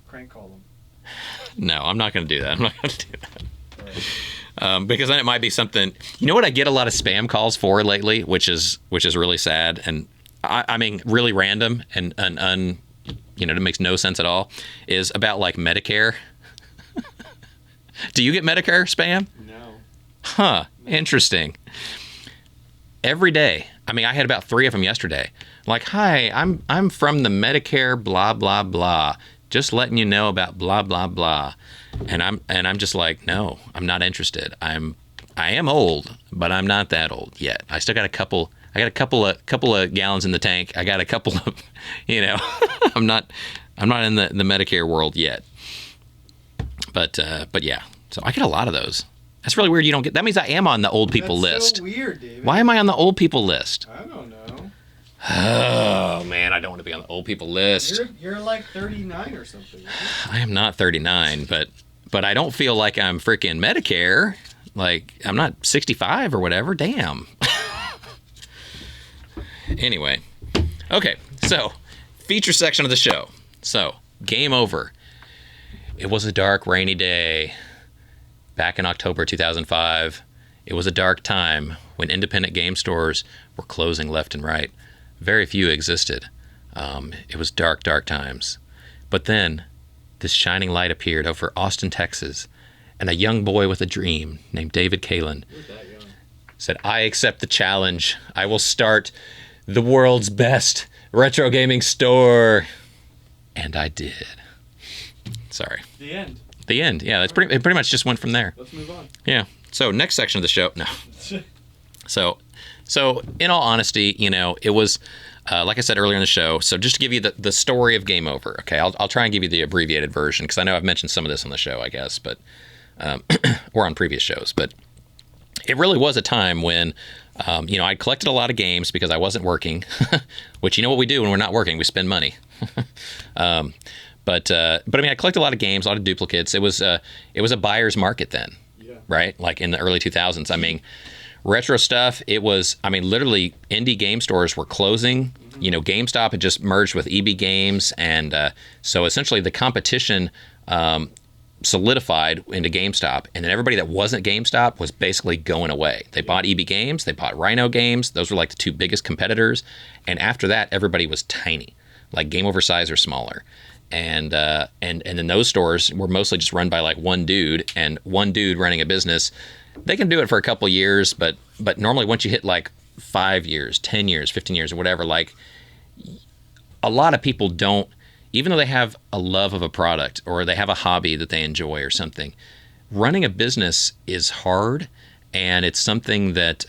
crank call them.
No, I'm not going to do that. I'm not going to do that.
All right.
Because then it might be something. You know what I get a lot of spam calls for lately, which is really sad, and I mean really random and it makes no sense at all. Is about like Medicare. Do you get Medicare spam?
No.
Huh. Interesting. Every day. I mean, I had about 3 of them yesterday. Like, hi, I'm from the Medicare blah blah blah. Just letting you know about blah blah blah. And I'm just like, no, I'm not interested. I am old, but I'm not that old yet. I still got a couple of gallons in the tank. I got a couple of, I'm not in the Medicare world yet. But yeah. So I get a lot of those. That's really weird. You don't get. That means I am on the old people list.
That's so weird, David.
Why am I on the old people list?
I don't know.
Oh man, I don't want to be on the old people list.
You're like 39 or something, right?
I am not 39, but I don't feel like I'm freaking Medicare. Like I'm not 65 or whatever. Damn. Anyway, okay. So feature section of the show. So Game Over. It was a dark, rainy day back in October 2005. It was a dark time when independent game stores were closing left and right. Very few existed. It was dark, dark times. But then this shining light appeared over Austin, Texas, and a young boy with a dream named David Kaelin said, I accept the challenge. I will start the world's best retro gaming store. And I did. Sorry.
The end.
The end. Yeah, it pretty much just went from there.
Let's move on.
Yeah. So next section of the show. No. So in all honesty, it was like I said earlier in the show. So just to give you the story of Game Over. Okay, I'll try and give you the abbreviated version because I know I've mentioned some of this on the show, I guess, but or on previous shows. But it really was a time when I collected a lot of games because I wasn't working, which you know what we do when we're not working, we spend money. But I mean, I collected a lot of games, a lot of duplicates. It was a buyer's market then,
Yeah.
right? Like in the early 2000s. I mean, retro stuff, it was, I mean, literally indie game stores were closing. You know, GameStop had just merged with EB Games, and so essentially the competition solidified into GameStop, and then everybody that wasn't GameStop was basically going away. They bought EB Games, they bought Rhino Games. Those were like the two biggest competitors, and after that, everybody was tiny, like Game Over size or smaller. And then those stores were mostly just run by like one dude, and one dude running a business. They can do it for a couple years, but normally once you hit like 5 years, 10 years, 15 years, or whatever, like a lot of people don't, even though they have a love of a product or they have a hobby that they enjoy or something, running a business is hard, and it's something that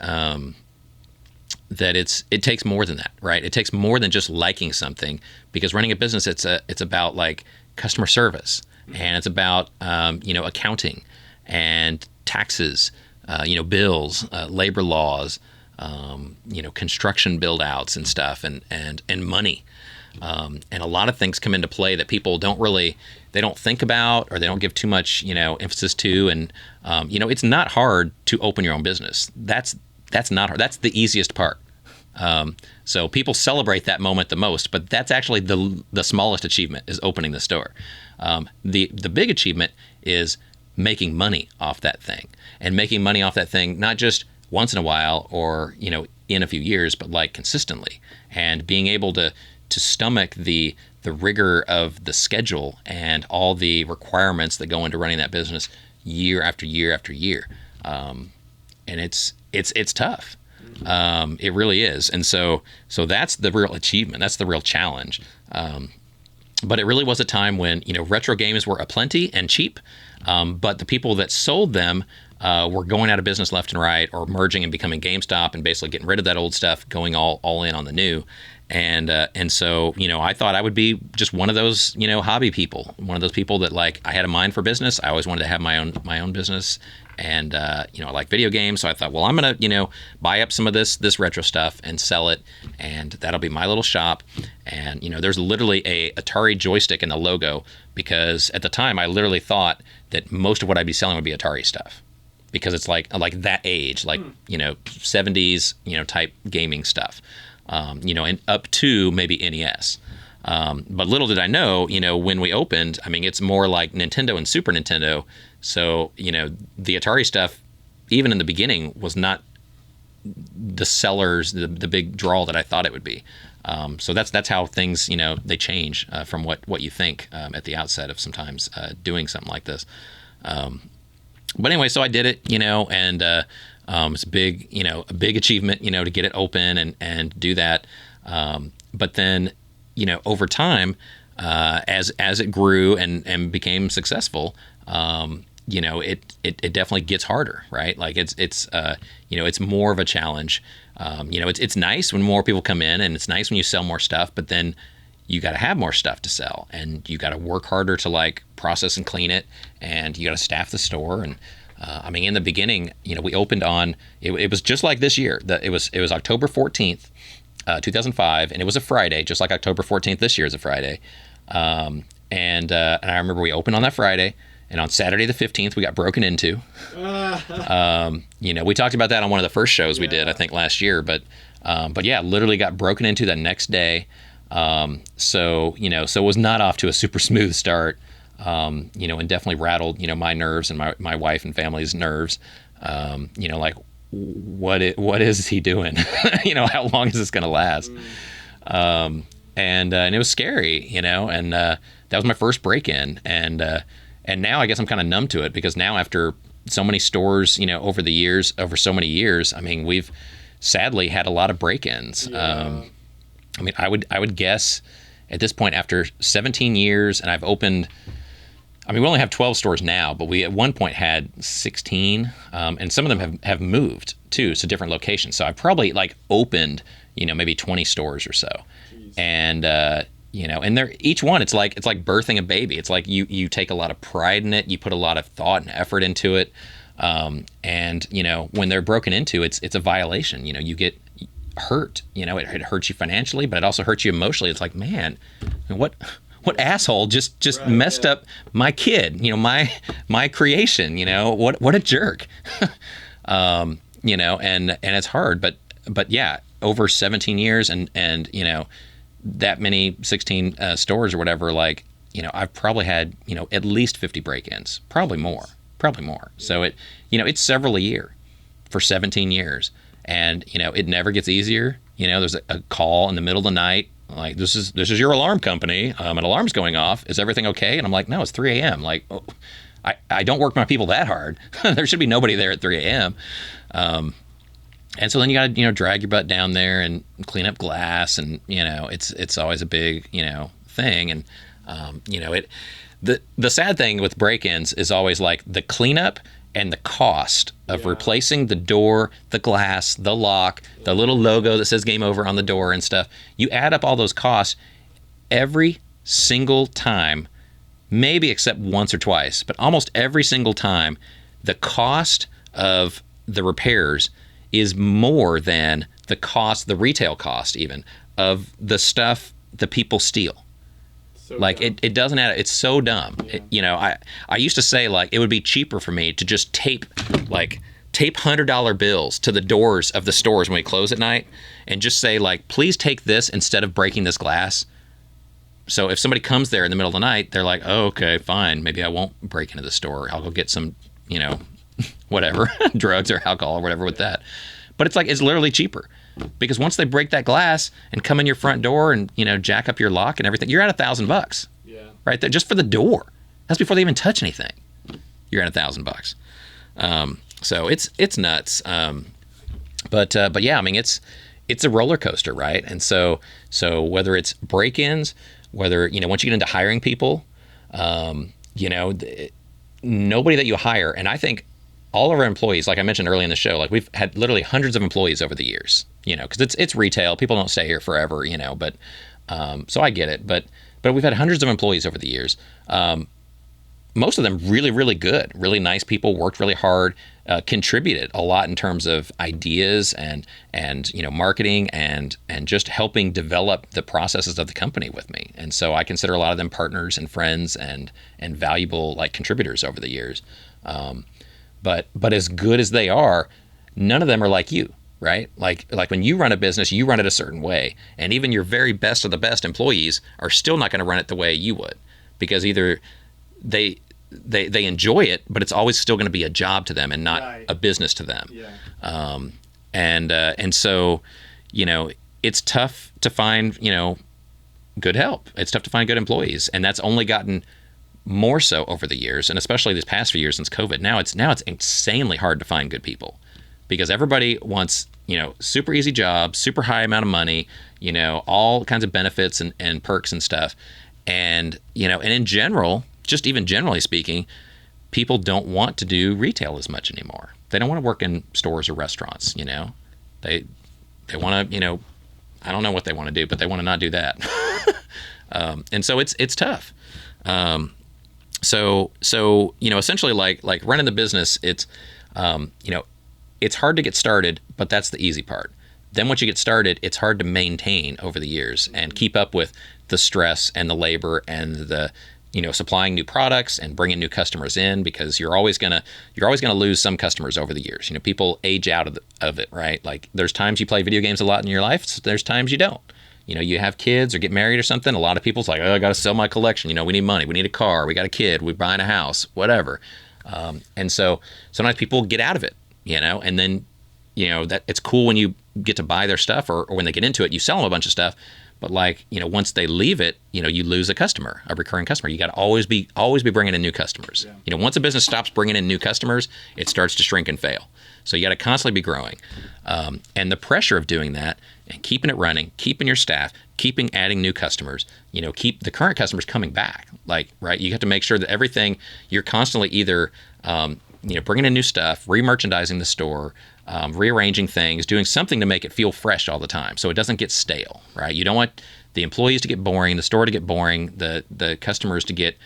it takes more than that, right? It takes more than just liking something, because running a business, it's about like customer service, and it's about accounting and taxes, bills, labor laws, construction build outs and stuff, and money. And a lot of things come into play that people they don't think about, or they don't give too much, emphasis to. And, it's not hard to open your own business. That's not hard. That's the easiest part. So people celebrate that moment the most, but that's actually the smallest achievement, is opening the store. The big achievement is making money off that thing, and making money off that thing, not just once in a while or, in a few years, but like consistently, and being able to stomach the rigor of the schedule and all the requirements that go into running that business year after year after year. And it's tough. It really is. And so that's the real achievement. That's the real challenge. But it really was a time when, retro games were aplenty and cheap. But the people that sold them were going out of business left and right, or merging and becoming GameStop and basically getting rid of that old stuff, going all in on the new. And so, I thought I would be just one of those, hobby people, one of those people that, like, I had a mind for business. I always wanted to have my own business. And, I like video games. So I thought, well, I'm going to, buy up some of this retro stuff and sell it. And that'll be my little shop. And, there's literally a Atari joystick in the logo, because at the time I literally thought that most of what I'd be selling would be Atari stuff, because it's like that age, like, 70s, type gaming stuff, and up to maybe NES. But little did I know, when we opened, I mean, it's more like Nintendo and Super Nintendo. So, the Atari stuff, even in the beginning, was not the sellers, the big draw that I thought it would be. So that's how things, they change from what you think at the outset of sometimes doing something like this. But anyway, so I did it, and it's a big achievement, to get it open and do that. But then, over time, as it grew and became successful, it definitely gets harder, right? Like it's more of a challenge. It's nice when more people come in, and it's nice when you sell more stuff, but then you got to have more stuff to sell, and you got to work harder to like process and clean it, and you got to staff the store. And in the beginning, we opened on it was just like this year. It was October 14th, 2005, and it was a Friday, just like October 14th this year is a Friday. And I remember we opened on that Friday, and on Saturday the 15th we got broken into. We talked about that on one of the first shows we did, I think last year, but yeah, literally got broken into that next day. So it was not off to a super smooth start, and definitely rattled, my nerves and my wife and family's nerves. Like, what is he doing? How long is this going to last? And it was scary, and that was my first break-in. And now I guess I'm kind of numb to it, because now after so many stores, over so many years, we've sadly had a lot of break-ins. Yeah. I would guess at this point, after 17 years, and I've opened, we only have 12 stores now, but we at one point had 16, and some of them have moved too, so different locations. So I've probably opened, maybe 20 stores or so. Jeez. And and they're each one, it's like birthing a baby. It's like you take a lot of pride in it, you put a lot of thought and effort into it, and when they're broken into, it's a violation. You get hurt. It hurts you financially, but it also hurts you emotionally. It's like, man, what asshole just messed up my kid, my creation, what a jerk. and it's hard, but yeah, over 17 years and that many 16 stores or whatever, like, I've probably had, at least 50 break-ins, probably more. So it's several a year for 17 years. And, it never gets easier. There's a call in the middle of the night, like, this is your alarm company. An alarm's going off. Is everything okay? And I'm like, no, it's 3 a.m. Like, oh, I don't work my people that hard. There should be nobody there at 3 a.m. And so then you got to, drag your butt down there and clean up glass. And, it's always a big, thing. And, the sad thing with break-ins is always like the cleanup and the cost of replacing the door, the glass, the lock, the little logo that says game over on the door and stuff. You add up all those costs every single time, maybe except once or twice, but almost every single time, the cost of the repairs is more than the retail cost even of the stuff that people steal.
So
like
dumb.
it doesn't add. It's so dumb.
Yeah.
I used to say, like, it would be cheaper for me to just tape $100 bills to the doors of the stores when we close at night, and just say, like, please take this instead of breaking this glass. So if somebody comes there in the middle of the night, they're like, oh, okay, fine, maybe I won't break into the store. I'll go get some, whatever, drugs or alcohol or whatever with that. But it's literally cheaper. Because once they break that glass and come in your front door and, jack up your lock and everything, you're at $1,000.
Yeah.
Right there, just for the door. That's before they even touch anything. You're at $1,000. So it's nuts. But yeah, I mean, it's a roller coaster, right? And so whether it's break-ins, whether, once you get into hiring people, nobody that you hire, and I think all of our employees, like I mentioned early in the show, like, we've had literally hundreds of employees over the years, because it's retail. People don't stay here forever, but so I get it. But we've had hundreds of employees over the years. Most of them really, really good, really nice people, worked really hard, contributed a lot in terms of ideas and marketing and just helping develop the processes of the company with me. And so I consider a lot of them partners and friends and valuable, like, contributors over the years. But as good as they are, none of them are like you, right? Like when you run a business, you run it a certain way, and even your very best of the best employees are still not going to run it the way you would, because either they enjoy it, but it's always still going to be a job to them and not a business to them.
Yeah.
And so, it's tough to find, good help. It's tough to find good employees, and that's only gotten more so over the years, and especially these past few years since COVID. Now it's insanely hard to find good people, because everybody wants, super easy jobs, super high amount of money, all kinds of benefits and perks and stuff. And, and in general, just even generally speaking, people don't want to do retail as much anymore. They don't want to work in stores or restaurants, They want to, I don't know what they want to do, but they want to not do that. And so it's tough. So essentially, like running the business, it's it's hard to get started, but that's the easy part. Then once you get started, it's hard to maintain over the years and keep up with the stress and the labor and the supplying new products and bringing new customers in, because you're always gonna lose some customers over the years. People age out of it, right? Like, there's times you play video games a lot in your life. So there's times you don't. You have kids or get married or something. A lot of people's like, oh, I got to sell my collection. We need money. We need a car. We got a kid. We're buying a house, whatever. And so sometimes people get out of it, and then, that it's cool when you get to buy their stuff, or when they get into it, you sell them a bunch of stuff. But once they leave it, you lose a customer, a recurring customer. You got to always be bringing in new customers.
Yeah.
Once a business stops bringing in new customers, it starts to shrink and fail. So you got to constantly be growing. And the pressure of doing that and keeping it running, keeping your staff, adding new customers, keep the current customers coming back. Right, you have to make sure that everything, you're constantly either, bringing in new stuff, re-merchandising the store, rearranging things, doing something to make it feel fresh all the time, so it doesn't get stale, right? You don't want the employees to get boring, the store to get boring, the customers to get,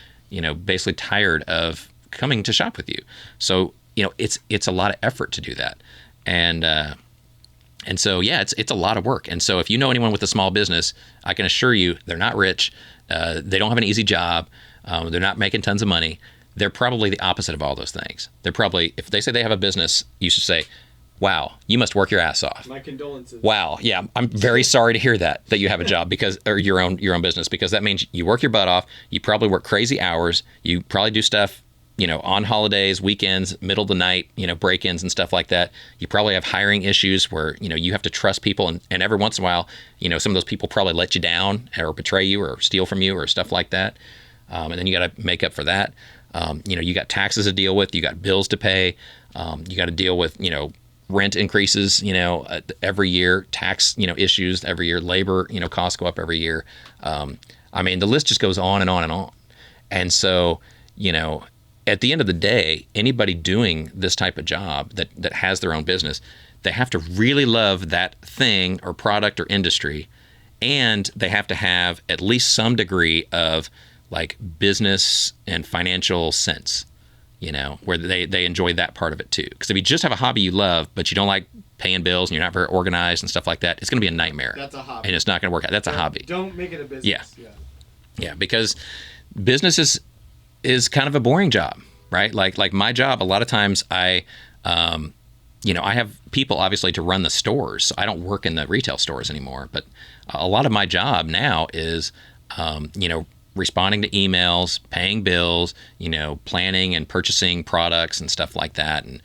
basically tired of coming to shop with you. So, it's a lot of effort to do that. And so, yeah, it's a lot of work. And so if you know anyone with a small business, I can assure you they're not rich. They don't have an easy job. They're not making tons of money. They're probably the opposite of all those things. They're probably, if they say they have a business, you should say, wow, you must work your ass off.
My condolences.
Wow, yeah, I'm very sorry to hear that you have a job or your own business, because that means you work your butt off. You probably work crazy hours. You probably do stuff, on holidays, weekends, middle of the night, break-ins and stuff like that. You probably have hiring issues where, you have to trust people, and every once in a while, some of those people probably let you down or betray you or steal from you or stuff like that. And then you got to make up for that. You got taxes to deal with, you got bills to pay, you got to deal with, rent increases, every year, tax, issues every year, labor, costs go up every year. The list just goes on and on and on. And so, at the end of the day, anybody doing this type of job that has their own business, they have to really love that thing or product or industry, and they have to have at least some degree of like business and financial sense, where they enjoy that part of it too. Because if you just have a hobby you love, but you don't like paying bills and you're not very organized and stuff like that, it's going to be a nightmare.
That's a hobby.
And it's not going to work out. That's a hobby.
Don't make it a business.
Yeah, because business is kind of a boring job, right? Like my job, a lot of times I have people obviously to run the stores. So I don't work in the retail stores anymore, but a lot of my job now is, responding to emails, paying bills, planning and purchasing products and stuff like that. And,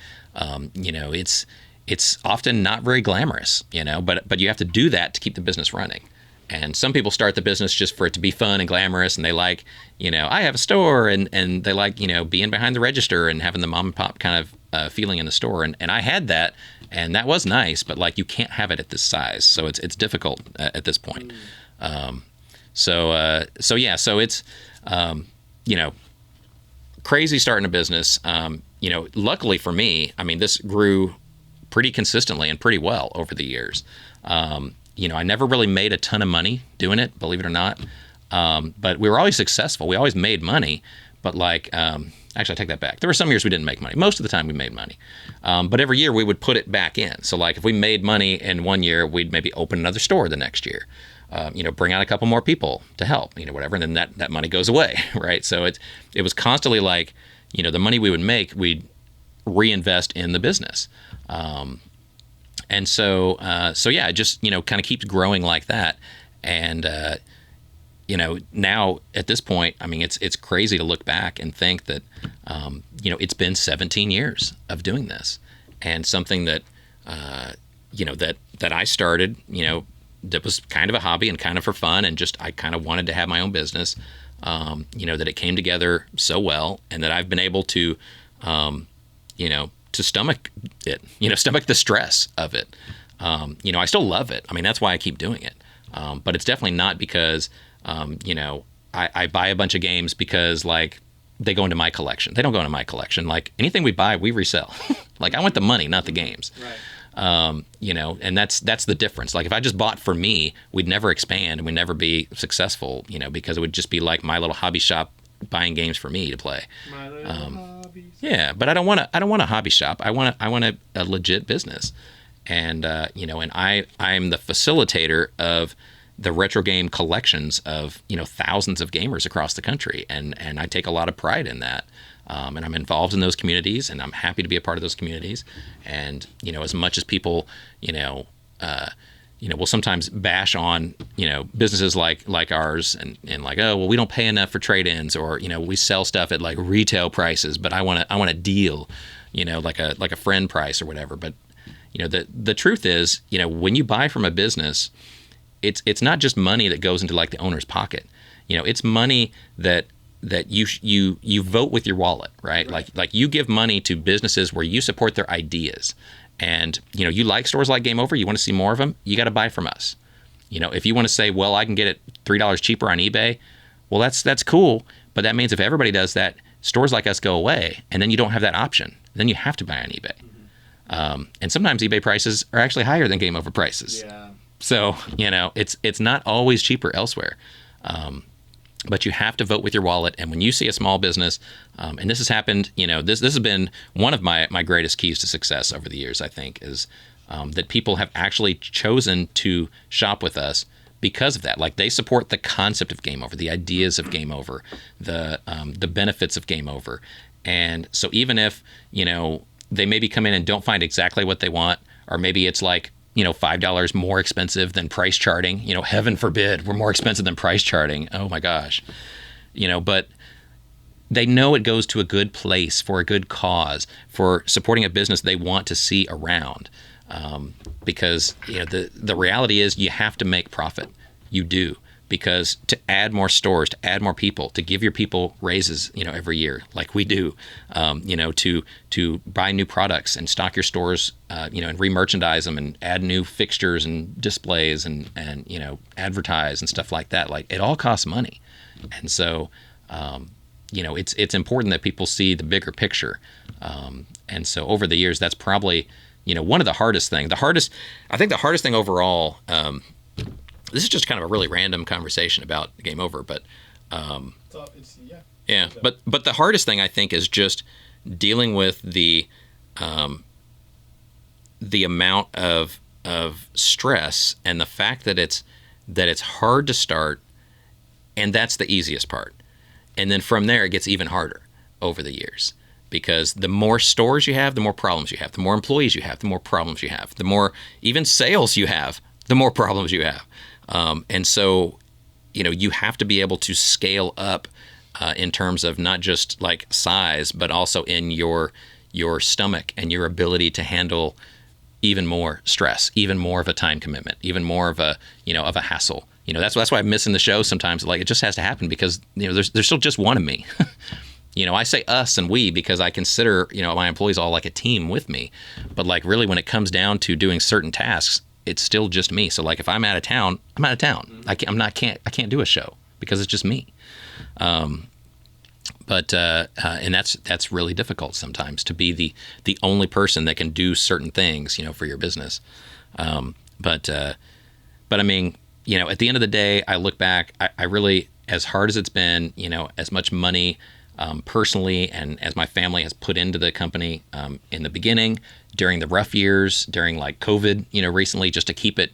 it's often not very glamorous, but you have to do that to keep the business running. And some people start the business just for it to be fun and glamorous, and they like, I have a store, and they like, being behind the register and having the mom and pop kind of feeling in the store. And I had that, and that was nice, but like you can't have it at this size. So it's difficult at this point. So it's, crazy starting a business. Luckily for me, this grew pretty consistently and pretty well over the years. I never really made a ton of money doing it, believe it or not. But we were always successful. We always made money. But actually, I take that back. There were some years we didn't make money. Most of the time we made money. But every year we would put it back in. So like if we made money in one year, we'd maybe open another store the next year. Bring out a couple more people to help, whatever. And then that money goes away, right? So it was constantly like, the money we would make, we'd reinvest in the business. And so it just, kind of keeps growing like that. And, now at this point, it's crazy to look back and think that, it's been 17 years of doing this, and something that, that I started, that was kind of a hobby and kind of for fun. And just, I kind of wanted to have my own business, that it came together so well, and that I've been able to, to stomach it, stomach the stress of it. I still love it. That's why I keep doing it. But it's definitely not because, I buy a bunch of games because like they go into my collection. They don't go into my collection. Like anything we buy, we resell. Like I want the money, not the games.
Right.
And that's the difference. Like if I just bought for me, we'd never expand and we'd never be successful, because it would just be like my little hobby shop buying games for me to play.
My little hobbies.
Yeah, but I don't want a hobby shop. I want a legit business. And and I'm the facilitator of the retro game collections of, thousands of gamers across the country, and I take a lot of pride in that. And I'm involved in those communities, and I'm happy to be a part of those communities. And, as much as people, will sometimes bash on, businesses like ours and like, oh, well, we don't pay enough for trade-ins, or, we sell stuff at like retail prices, but I want a deal, like a friend price or whatever. But, the truth is, when you buy from a business, it's not just money that goes into like the owner's pocket. It's money that you vote with your wallet, right? Like you give money to businesses where you support their ideas, and you like stores like Game Over, you want to see more of them, you got to buy from us. If you want to say, well, I can get it $3 cheaper on eBay, well, that's cool, but that means if everybody does that, stores like us go away, and then you don't have that option. Then you have to buy on eBay. And sometimes eBay prices are actually higher than Game Over prices.
Yeah.
So it's not always cheaper elsewhere. But you have to vote with your wallet. And when you see a small business, and this has happened, this has been one of my greatest keys to success over the years, I think, is that people have actually chosen to shop with us because of that. Like they support the concept of Game Over, the ideas of Game Over, the benefits of Game Over. And so even if, they maybe come in and don't find exactly what they want, or maybe it's like, $5 more expensive than price charting. Heaven forbid we're more expensive than price charting. Oh my gosh. But they know it goes to a good place for a good cause, for supporting a business they want to see around. Because the reality is you have to make profit. You do. Because to add more stores, to add more people, to give your people raises, every year, like we do, to buy new products and stock your stores, and re-merchandise them and add new fixtures and displays and advertise and stuff like that. Like, it all costs money. And so, it's important that people see the bigger picture. And so over the years, that's probably, one of the hardest things. I think the hardest thing overall, this is just kind of a really random conversation about Game Over, but but the hardest thing I think is just dealing with the amount of stress and the fact that it's hard to start, and that's the easiest part. And then from there, it gets even harder over the years, because the more stores you have, the more problems you have. The more employees you have, the more problems you have. The more even sales you have, the more problems you have. And so, you have to be able to scale up in terms of not just like size, but also in your stomach and your ability to handle even more stress, even more of a time commitment, even more of a hassle. That's why I'm missing the show sometimes. Like, it just has to happen because, there's still just one of me. I say us and we because I consider, my employees all like a team with me. But like, really, when it comes down to doing certain tasks, it's still just me. So like, if I'm out of town, I'm out of town. I can't do a show because it's just me. And that's really difficult sometimes, to be the only person that can do certain things, for your business. But I mean, at the end of the day, I look back, I really, as hard as it's been, as much money, personally, and as my family has put into the company, in the beginning, during the rough years, during like COVID, recently, just to keep it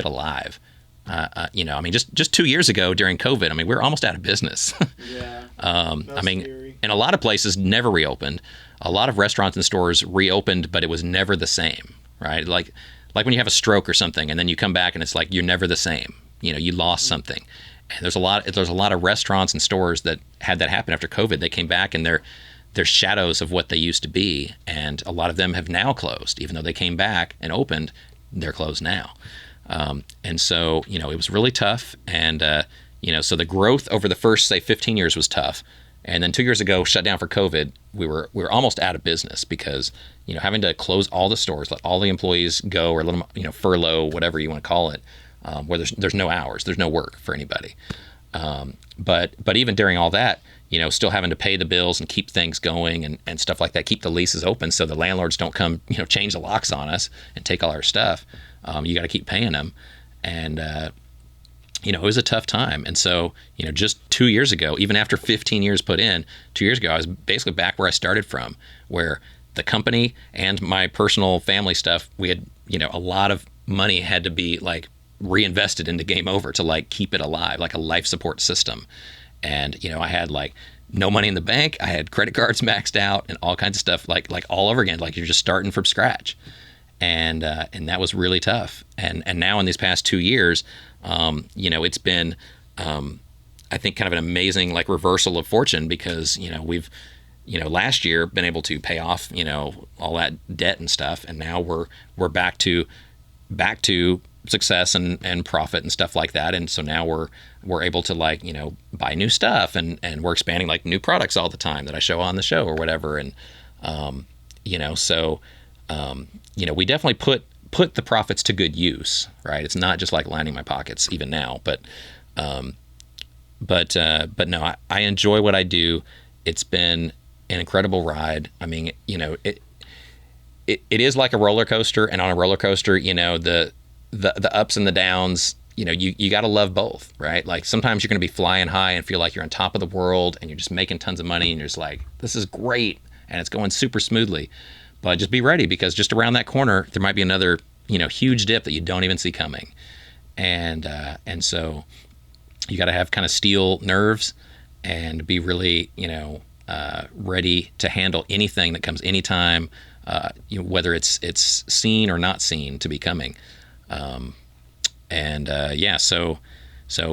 alive. I mean, just 2 years ago during COVID, I mean, we were almost out of business.
Yeah.
I mean,
scary.
and a lot of places never reopened. A lot of restaurants and stores reopened, but it was never the same, right? Like when you have a stroke or something, and then you come back and it's like you're never the same. You lost something. And there's a lot of restaurants and stores that had that happen after COVID. They came back and they're shadows of what they used to be, and a lot of them have now closed. Even though they came back and opened, they're closed now. And so, it was really tough. And, so the growth over the first, say, 15 years was tough. And then 2 years ago, shut down for COVID, we were almost out of business because, having to close all the stores, let all the employees go, or let them, furlough, whatever you want to call it, where there's no hours, there's no work for anybody. But even during all that, still having to pay the bills and keep things going and stuff like that, keep the leases open so the landlords don't come, change the locks on us and take all our stuff. You got to keep paying them. And, it was a tough time. And so, just 2 years ago, even after 15 years put in, 2 years ago, I was basically back where I started from, where the company and my personal family stuff, we had, a lot of money had to be like reinvested into Game Over to like keep it alive, like a life support system. And, I had like no money in the bank. I had credit cards maxed out and all kinds of stuff, like all over again, like you're just starting from scratch. And that was really tough. And now in these past 2 years, it's been, I think, kind of an amazing like reversal of fortune, because, we've, last year been able to pay off, all that debt and stuff. And now we're back to success and profit and stuff like that. And so now we're able to like, buy new stuff and we're expanding like new products all the time that I show on the show or whatever. And, we definitely put the profits to good use, right? It's not just like lining my pockets even now, but no, I enjoy what I do. It's been an incredible ride. I mean, it is like a roller coaster, and on a roller coaster, the ups and the downs, you got to love both, right? Like sometimes you're going to be flying high and feel like you're on top of the world and you're just making tons of money and you're just like, this is great and it's going super smoothly. But just be ready, because just around that corner, there might be another, huge dip that you don't even see coming. And so you got to have kind of steel nerves and be really, ready to handle anything that comes anytime. whether it's seen or not seen to be coming. So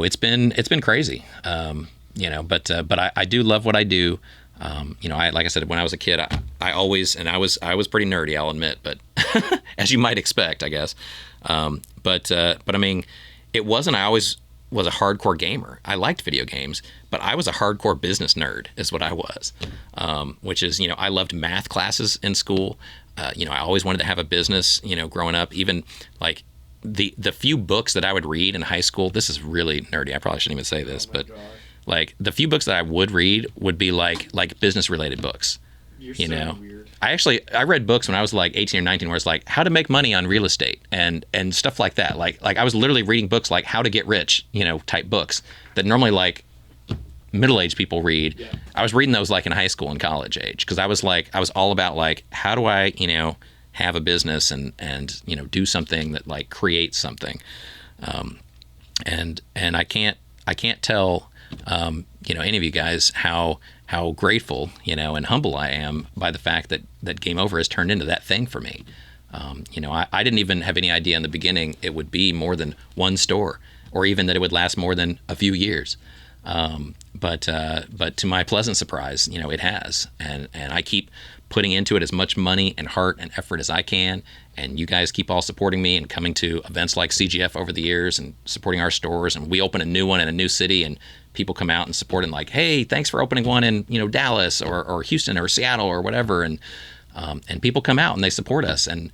it's been crazy. But I do love what I do. Like I said, when I was a kid, I always, and I was pretty nerdy, I'll admit, but as you might expect, I guess. But I mean, it wasn't, I always was a hardcore gamer. I liked video games, but I was a hardcore business nerd is what I was, which is, I loved math classes in school. I always wanted to have a business, growing up, even like the few books that I would read in high school. This is really nerdy. I probably shouldn't even say this, but like the few books that I would read would be like business related books.
You're so weird.
I read books when I was like 18 or 19 where it's like how to make money on real estate and stuff like that. Like I was literally reading books like how to get rich, type books that normally like middle-aged people read. Yeah. I was reading those like in high school and college age because I was all about like how do I, have a business and do something that like creates something. And I can't tell any of you guys how grateful, and humble I am by the fact that Game Over has turned into that thing for me. I didn't even have any idea in the beginning it would be more than one store or even that it would last more than a few years. But to my pleasant surprise, it has. And I keep putting into it as much money and heart and effort as I can. And you guys keep all supporting me and coming to events like CGF over the years and supporting our stores. And we open a new one in a new city and people come out and support and like, hey, thanks for opening one in, Dallas or Houston or Seattle or whatever. And people come out and they support us. And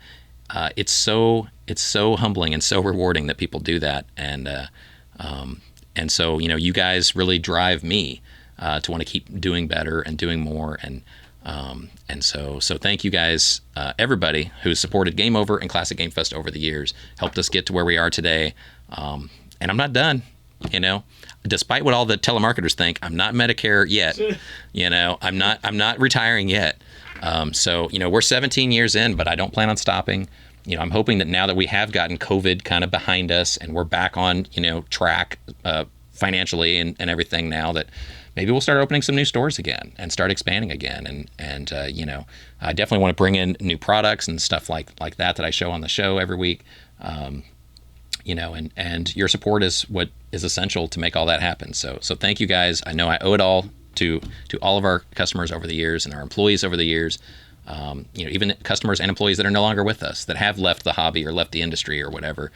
it's so humbling and so rewarding that people do that. And so, you guys really drive me to want to keep doing better and doing more. And so thank you guys, everybody who's supported Game Over and Classic Game Fest over the years, helped us get to where we are today. And I'm not done, despite what all the telemarketers think, I'm not Medicare yet, I'm not retiring yet. So, we're 17 years in, but I don't plan on stopping. I'm hoping that now that we have gotten COVID kind of behind us and we're back on, track financially and everything now, that maybe we'll start opening some new stores again and start expanding again. And I definitely want to bring in new products and stuff like that I show on the show every week. And your support is what is essential to make all that happen. So thank you guys. I know I owe it all to all of our customers over the years and our employees over the years. Even customers and employees that are no longer with us, that have left the hobby or left the industry or whatever,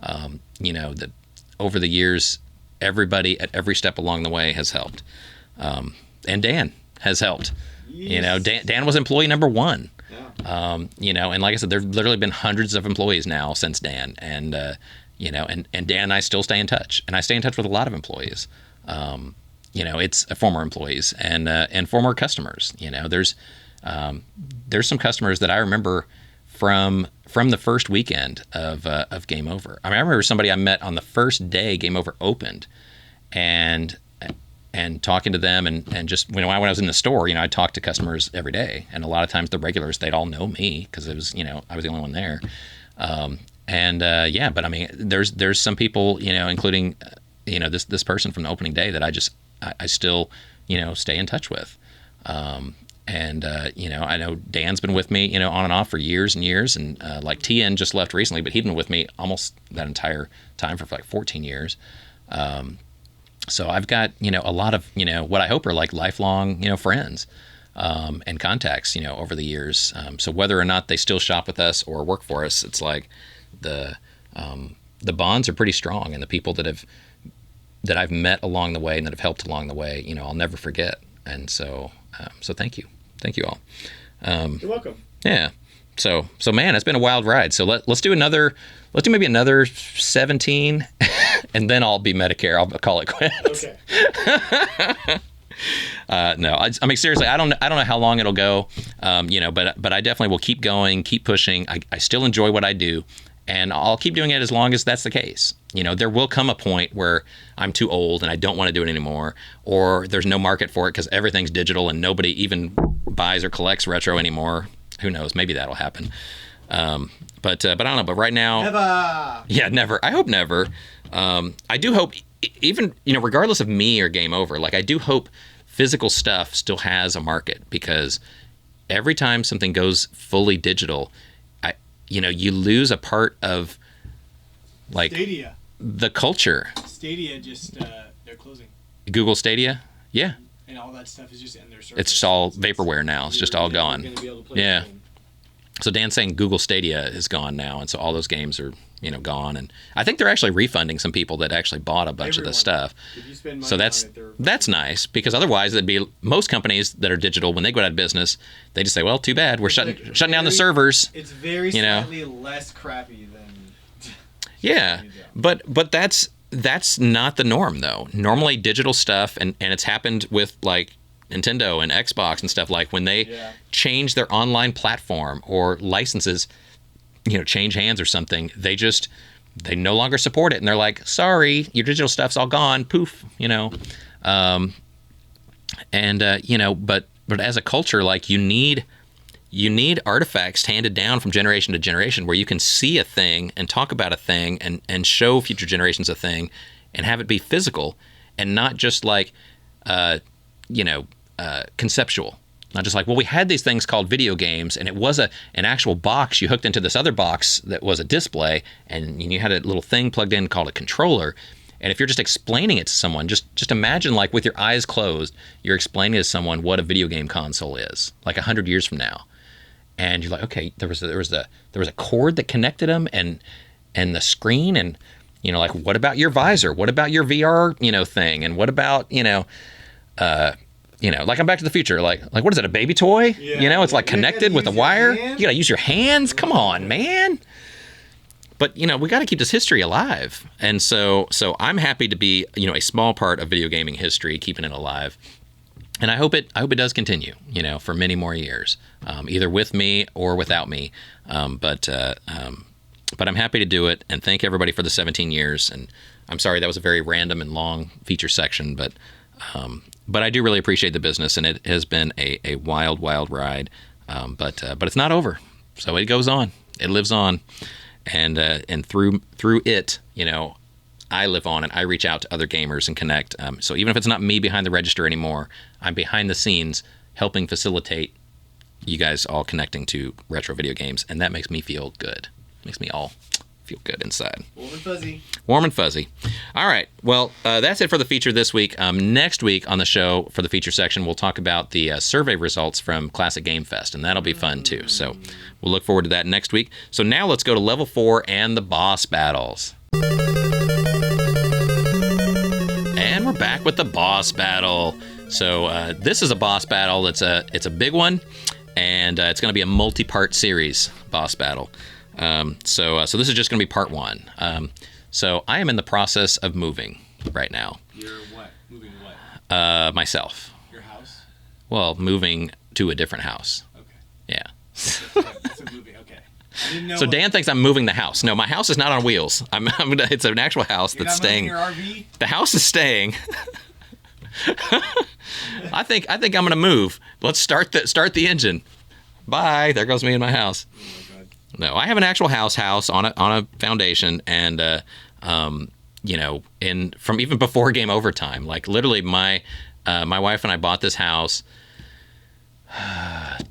that over the years, everybody at every step along the way has helped. And Dan has helped. Yes. Dan was employee number one. Yeah. And like I said, there's literally been hundreds of employees now since Dan. And Dan and I still stay in touch. And I stay in touch with a lot of employees. It's former employees and former customers. There's some customers that I remember from the first weekend of Game Over. I mean, I remember somebody I met on the first day Game Over opened, and talking to them and just when I was in the store, I talked to customers every day, and a lot of times the regulars, they'd all know me because it was I was the only one there. But I mean, there's some people including this person from the opening day that I still stay in touch with. I know Dan's been with me, on and off for years and years. And like TN just left recently, but he'd been with me almost that entire time for like 14 years. So I've got, a lot of, what I hope are like lifelong, friends and contacts, over the years. So whether or not they still shop with us or work for us, it's like the bonds are pretty strong. And the people that I've met along the way and that have helped along the way, I'll never forget. And so thank you. Thank you all.
You're welcome.
Yeah. So man, it's been a wild ride. So let's do maybe another 17 and then I'll be Medicare. I'll call it quits.
Okay.
No, I mean, seriously, I don't know how long it'll go. But I definitely will keep going, keep pushing. I still enjoy what I do, and I'll keep doing it as long as that's the case. There will come a point where I'm too old and I don't want to do it anymore, or there's no market for it because everything's digital and nobody even buys or collects retro anymore. Who knows? Maybe that'll happen. But I don't know. But right now,
never.
Yeah, never. I hope never. I do hope, even regardless of me or Game Over, like I do hope physical stuff still has a market, because every time something goes fully digital, you lose a part of like
Stadia.
the culture.
Stadia just they're closing,
Google Stadia, yeah,
and all that stuff is just in their service.
it's all vaporware now. It's just all gone.
You're gonna be able to play
Yeah.
the game.
So Dan's saying Google Stadia is gone now, and so all those games are gone. And I think they're actually refunding some people that actually bought a bunch of the
Everyone.
stuff.
If you spend money
So
on
that's
it, they're
that's nice, because otherwise it'd be most companies that are digital, when they go out of business, they just say, well, too bad, we're shutting down the servers.
It's very
You know.
slightly less crappy than.
Yeah, but that's not the norm though. Normally digital stuff, and it's happened with like Nintendo and Xbox and stuff, like when they
Yeah.
change their online platform or licenses, change hands or something, they no longer support it, and they're like, sorry, your digital stuff's all gone, poof, but as a culture, like you need artifacts handed down from generation to generation, where you can see a thing and talk about a thing and show future generations a thing and have it be physical and not just like conceptual. Not just like, well, we had these things called video games, and it was an actual box you hooked into this other box that was a display, and you had a little thing plugged in called a controller. And if you're just explaining it to someone, just imagine, like, with your eyes closed, you're explaining to someone what a video game console is, like 100 years from now. And you're like, okay, there was a cord that connected them, and the screen, and like, what about your visor? What about your VR thing? And what about like on Back to the Future, like what is it, a baby toy?
Yeah.
It's like
You gotta
connected with a
use your
wire.
hands?
You gotta use your hands. Come on, man. But we got to keep this history alive, and so I'm happy to be a small part of video gaming history, keeping it alive, and I hope it does continue for many more years, either with me or without me, but I'm happy to do it, and thank everybody for the 17 years. And I'm sorry that was a very random and long feature section, but I do really appreciate the business, and it has been a wild ride, but it's not over, so it goes on, it lives on. And through it, I live on, and I reach out to other gamers and connect. So even if it's not me behind the register anymore, I'm behind the scenes helping facilitate you guys all connecting to retro video games, and that makes me feel good. Makes me all feel good inside.
Warm and fuzzy.
Warm and fuzzy. All right. Well, that's it for the feature this week. Next week on the show, for the feature section, we'll talk about the survey results from Classic Game Fest, and that'll be fun too. So we'll look forward to that next week. So now let's go to level 4 and the boss battles. And we're back with the boss battle. So this is a boss battle. It's a big one, and it's going to be a multi-part series boss battle. So this is just going to be part 1. So I am in the process of moving right now.
You're what? Moving what?
Myself.
Your house?
Well, moving to a different house.
Okay.
Yeah.
That's a movie. Okay. I didn't know.
So Dan thinks I'm moving the house. No, my house is not on wheels. It's an actual house
You're
that's
not
staying.
moving your RV?
The house is staying. I think I'm going to move. Let's start the engine. Bye. There goes me in my house.
Oh my God.
No, I have an actual house on a foundation, and from even before Game Over time, like literally my wife and I bought this house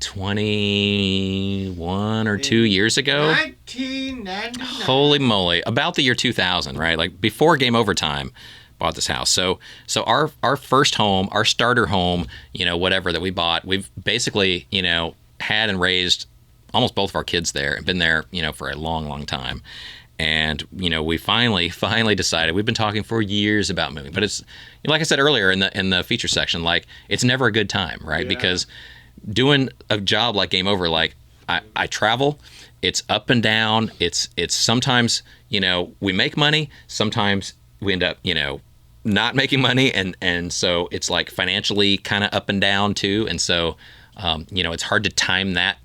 21 or 2 years ago.
1999.
Holy moly! About the year 2000, right? Like before Game Over time, bought this house. So our first home, our starter home, whatever that we bought, we've basically had and raised almost both of our kids there, and been there, for a long time. And, we finally decided. We've been talking for years about moving, but it's, like I said earlier in the feature section, like it's never a good time, right?
Yeah.
Because doing a job like Game Over, like I travel, it's up and down. It's sometimes, we make money. Sometimes we end up, not making money. And so it's like financially kind of up and down too. And so, it's hard to time that,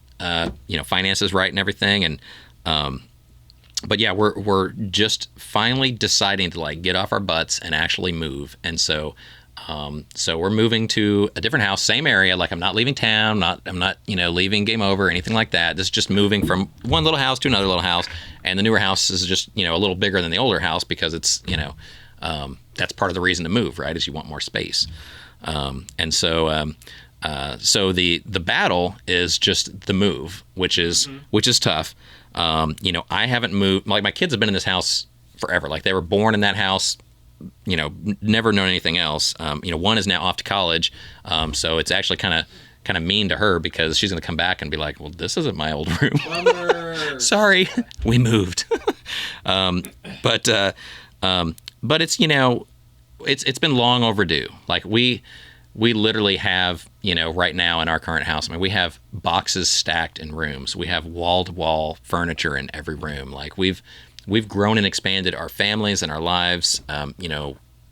finances right and everything. And, but yeah, we're just finally deciding to like get off our butts and actually move. And so we're moving to a different house, same area. Like I'm not leaving town, I'm not leaving Game Over or anything like that. This is just moving from one little house to another little house. And the newer house is just, a little bigger than the older house, because it's, that's part of the reason to move, right? Is you want more space. And so So the battle is just the move, which is tough. I haven't moved. Like my kids have been in this house forever. Like they were born in that house. Never known anything else. One is now off to college, so it's actually kind of mean to her because she's going to come back and be like, "Well, this isn't my old room.
Bummer.
Sorry, we moved." But it's it's been long overdue. Like we literally have right now in our current house. I mean, we have boxes stacked in rooms. We have wall to wall furniture in every room. Like we've grown and expanded our families and our lives,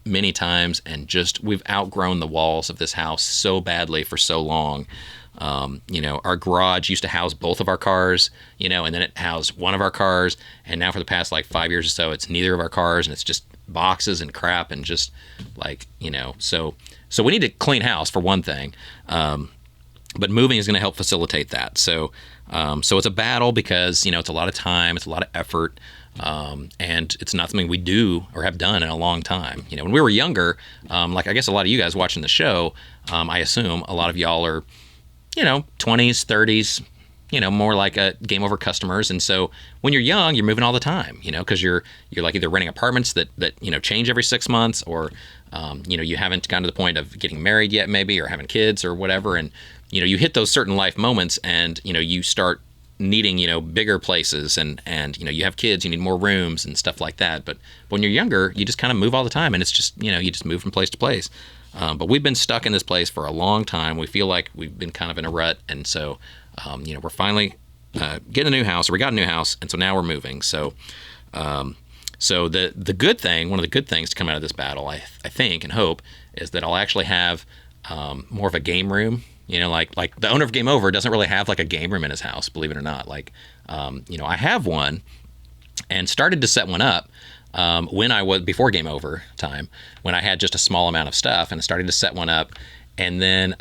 many times, and just we've outgrown the walls of this house so badly for so long. Our garage used to house both of our cars, and then it housed one of our cars, and now for the past like 5 years or so, it's neither of our cars, and it's just boxes and crap, and just like so we need to clean house for one thing, but moving is going to help facilitate that. So it's a battle because it's a lot of time, it's a lot of effort. And it's not something we do or have done in a long time. When we were younger, like I guess a lot of you guys watching the show, I assume a lot of y'all are, 20s, 30s, more like a Game Over customers. And so when you're young, you're moving all the time, because you're like either renting apartments that change every 6 months, or you haven't gotten to the point of getting married yet, maybe, or having kids or whatever. And you hit those certain life moments, and you start needing bigger places, and you have kids, you need more rooms and stuff like that. But when you're younger, you just kind of move all the time, and it's just you just move from place to place. But we've been stuck in this place for a long time. We feel like we've been kind of in a rut, and so we're finally getting a new house, or we got a new house, and so now we're moving. So the good thing, one of the good things to come out of this battle, I think and hope, is that I'll actually have more of a game room. Like the owner of Game Over doesn't really have like a game room in his house, believe it or not. Like, I have one, and started to set one up when I was before Game Over time, when I had just a small amount of stuff, and I started to set one up. And then,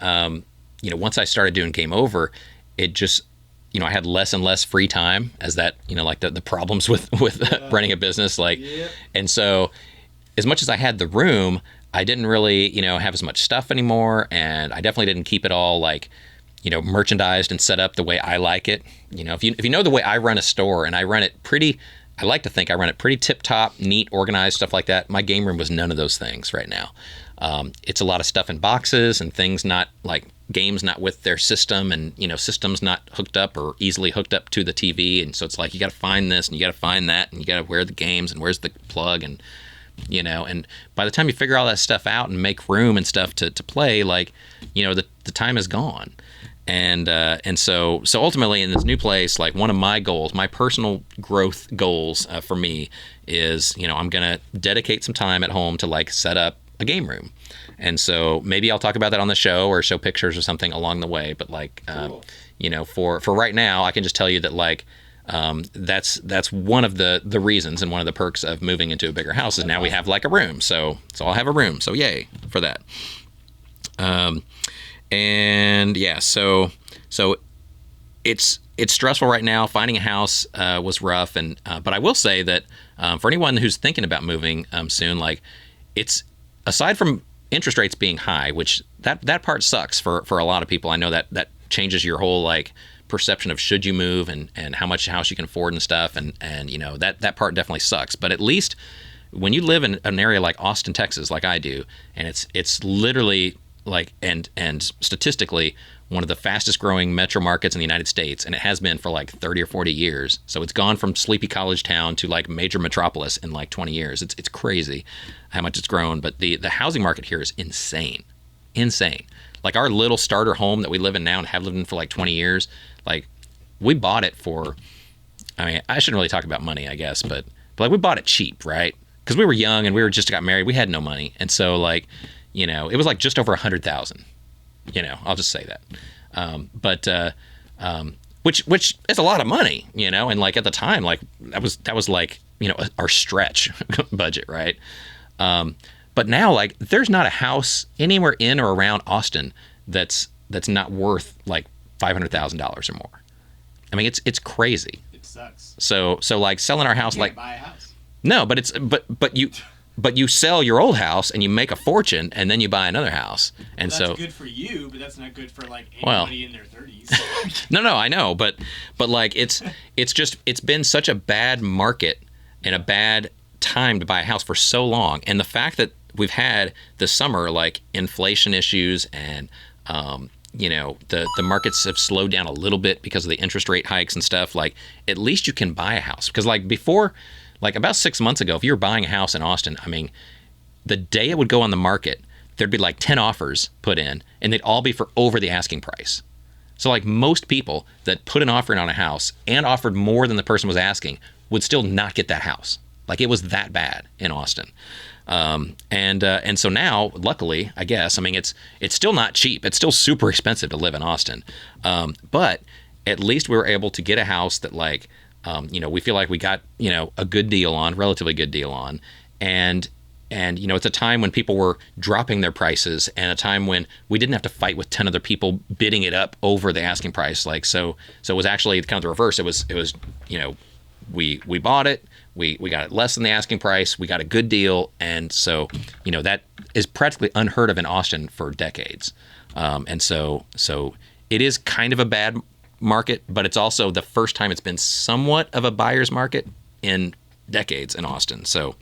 once I started doing Game Over, it just, I had less and less free time, as that, like the problems with running a business, like, and so as much as I had the room, I didn't really, have as much stuff anymore, and I definitely didn't keep it all like, merchandised and set up the way I like it. If you know the way I run a store, and I like to think I run it pretty tip-top, neat, organized, stuff like that. My game room was none of those things right now. It's a lot of stuff in boxes and things not like games not with their system, and systems not hooked up or easily hooked up to the TV, and so it's like you got to find this and you got to find that, and you got to where are the games and where's the plug, and and by the time you figure all that stuff out and make room and stuff to play, like, the time is gone. And so ultimately in this new place, like one of my goals, my personal growth goals for me is, I'm going to dedicate some time at home to like set up a game room. And so maybe I'll talk about that on the show or show pictures or something along the way. But like,
Cool.
For right now, I can just tell you that like, that's one of the reasons and one of the perks of moving into a bigger house is now we have like a room. So I'll have a room. So yay for that. And yeah, so it's stressful right now. Finding a house was rough, and but I will say that for anyone who's thinking about moving soon, like it's aside from interest rates being high, which that part sucks for a lot of people. I know that changes your whole like perception of should you move and how much house you can afford and stuff, and that part definitely sucks. But at least when you live in an area like Austin, Texas, like I do, and it's literally like and statistically one of the fastest growing metro markets in the United States, and it has been for like 30 or 40 years. So it's gone from sleepy college town to like major metropolis in like 20 years. It's crazy how much it's grown, but the housing market here is insane. Like our little starter home that we live in now and have lived in for like 20 years, like we bought it for, I mean, I shouldn't really talk about money, I guess, but like we bought it cheap, right? Because we were young and we were just got married. We had no money. And so like, it was like just over 100,000, I'll just say that. Which is a lot of money, and like at the time, like that was like, our stretch budget. Right. But now like there's not a house anywhere in or around Austin that's not worth like $500,000 or more. I mean, it's crazy.
It sucks.
So like selling our house,
You
like
can't buy a house.
no, but it's but you but you sell your old house and you make a fortune, and then you buy another house. And
Well, that's
so
good for you, but that's not good for like
Well-
anybody in their 30s.
no, I know, but like it's been such a bad market and a bad time to buy a house for so long, and the fact that we've had this summer like inflation issues and the markets have slowed down a little bit because of the interest rate hikes and stuff. Like, at least you can buy a house, because like before, like about 6 months ago, if you were buying a house in Austin, I mean, the day it would go on the market, there'd be like 10 offers put in, and they'd all be for over the asking price. So like most people that put an offer in on a house and offered more than the person was asking would still not get that house. Like, it was that bad in Austin. And so now, luckily, I guess, I mean, it's still not cheap. It's still super expensive to live in Austin. But at least we were able to get a house that like, we feel like we got, a good deal on, relatively good deal on. And it's a time when people were dropping their prices, and a time when we didn't have to fight with 10 other people bidding it up over the asking price. Like, so it was actually kind of the reverse. It was, we bought it, we got it less than the asking price, we got a good deal. And so, that is practically unheard of in Austin for decades. And so it is kind of a bad market, but it's also the first time it's been somewhat of a buyer's market in decades in Austin. So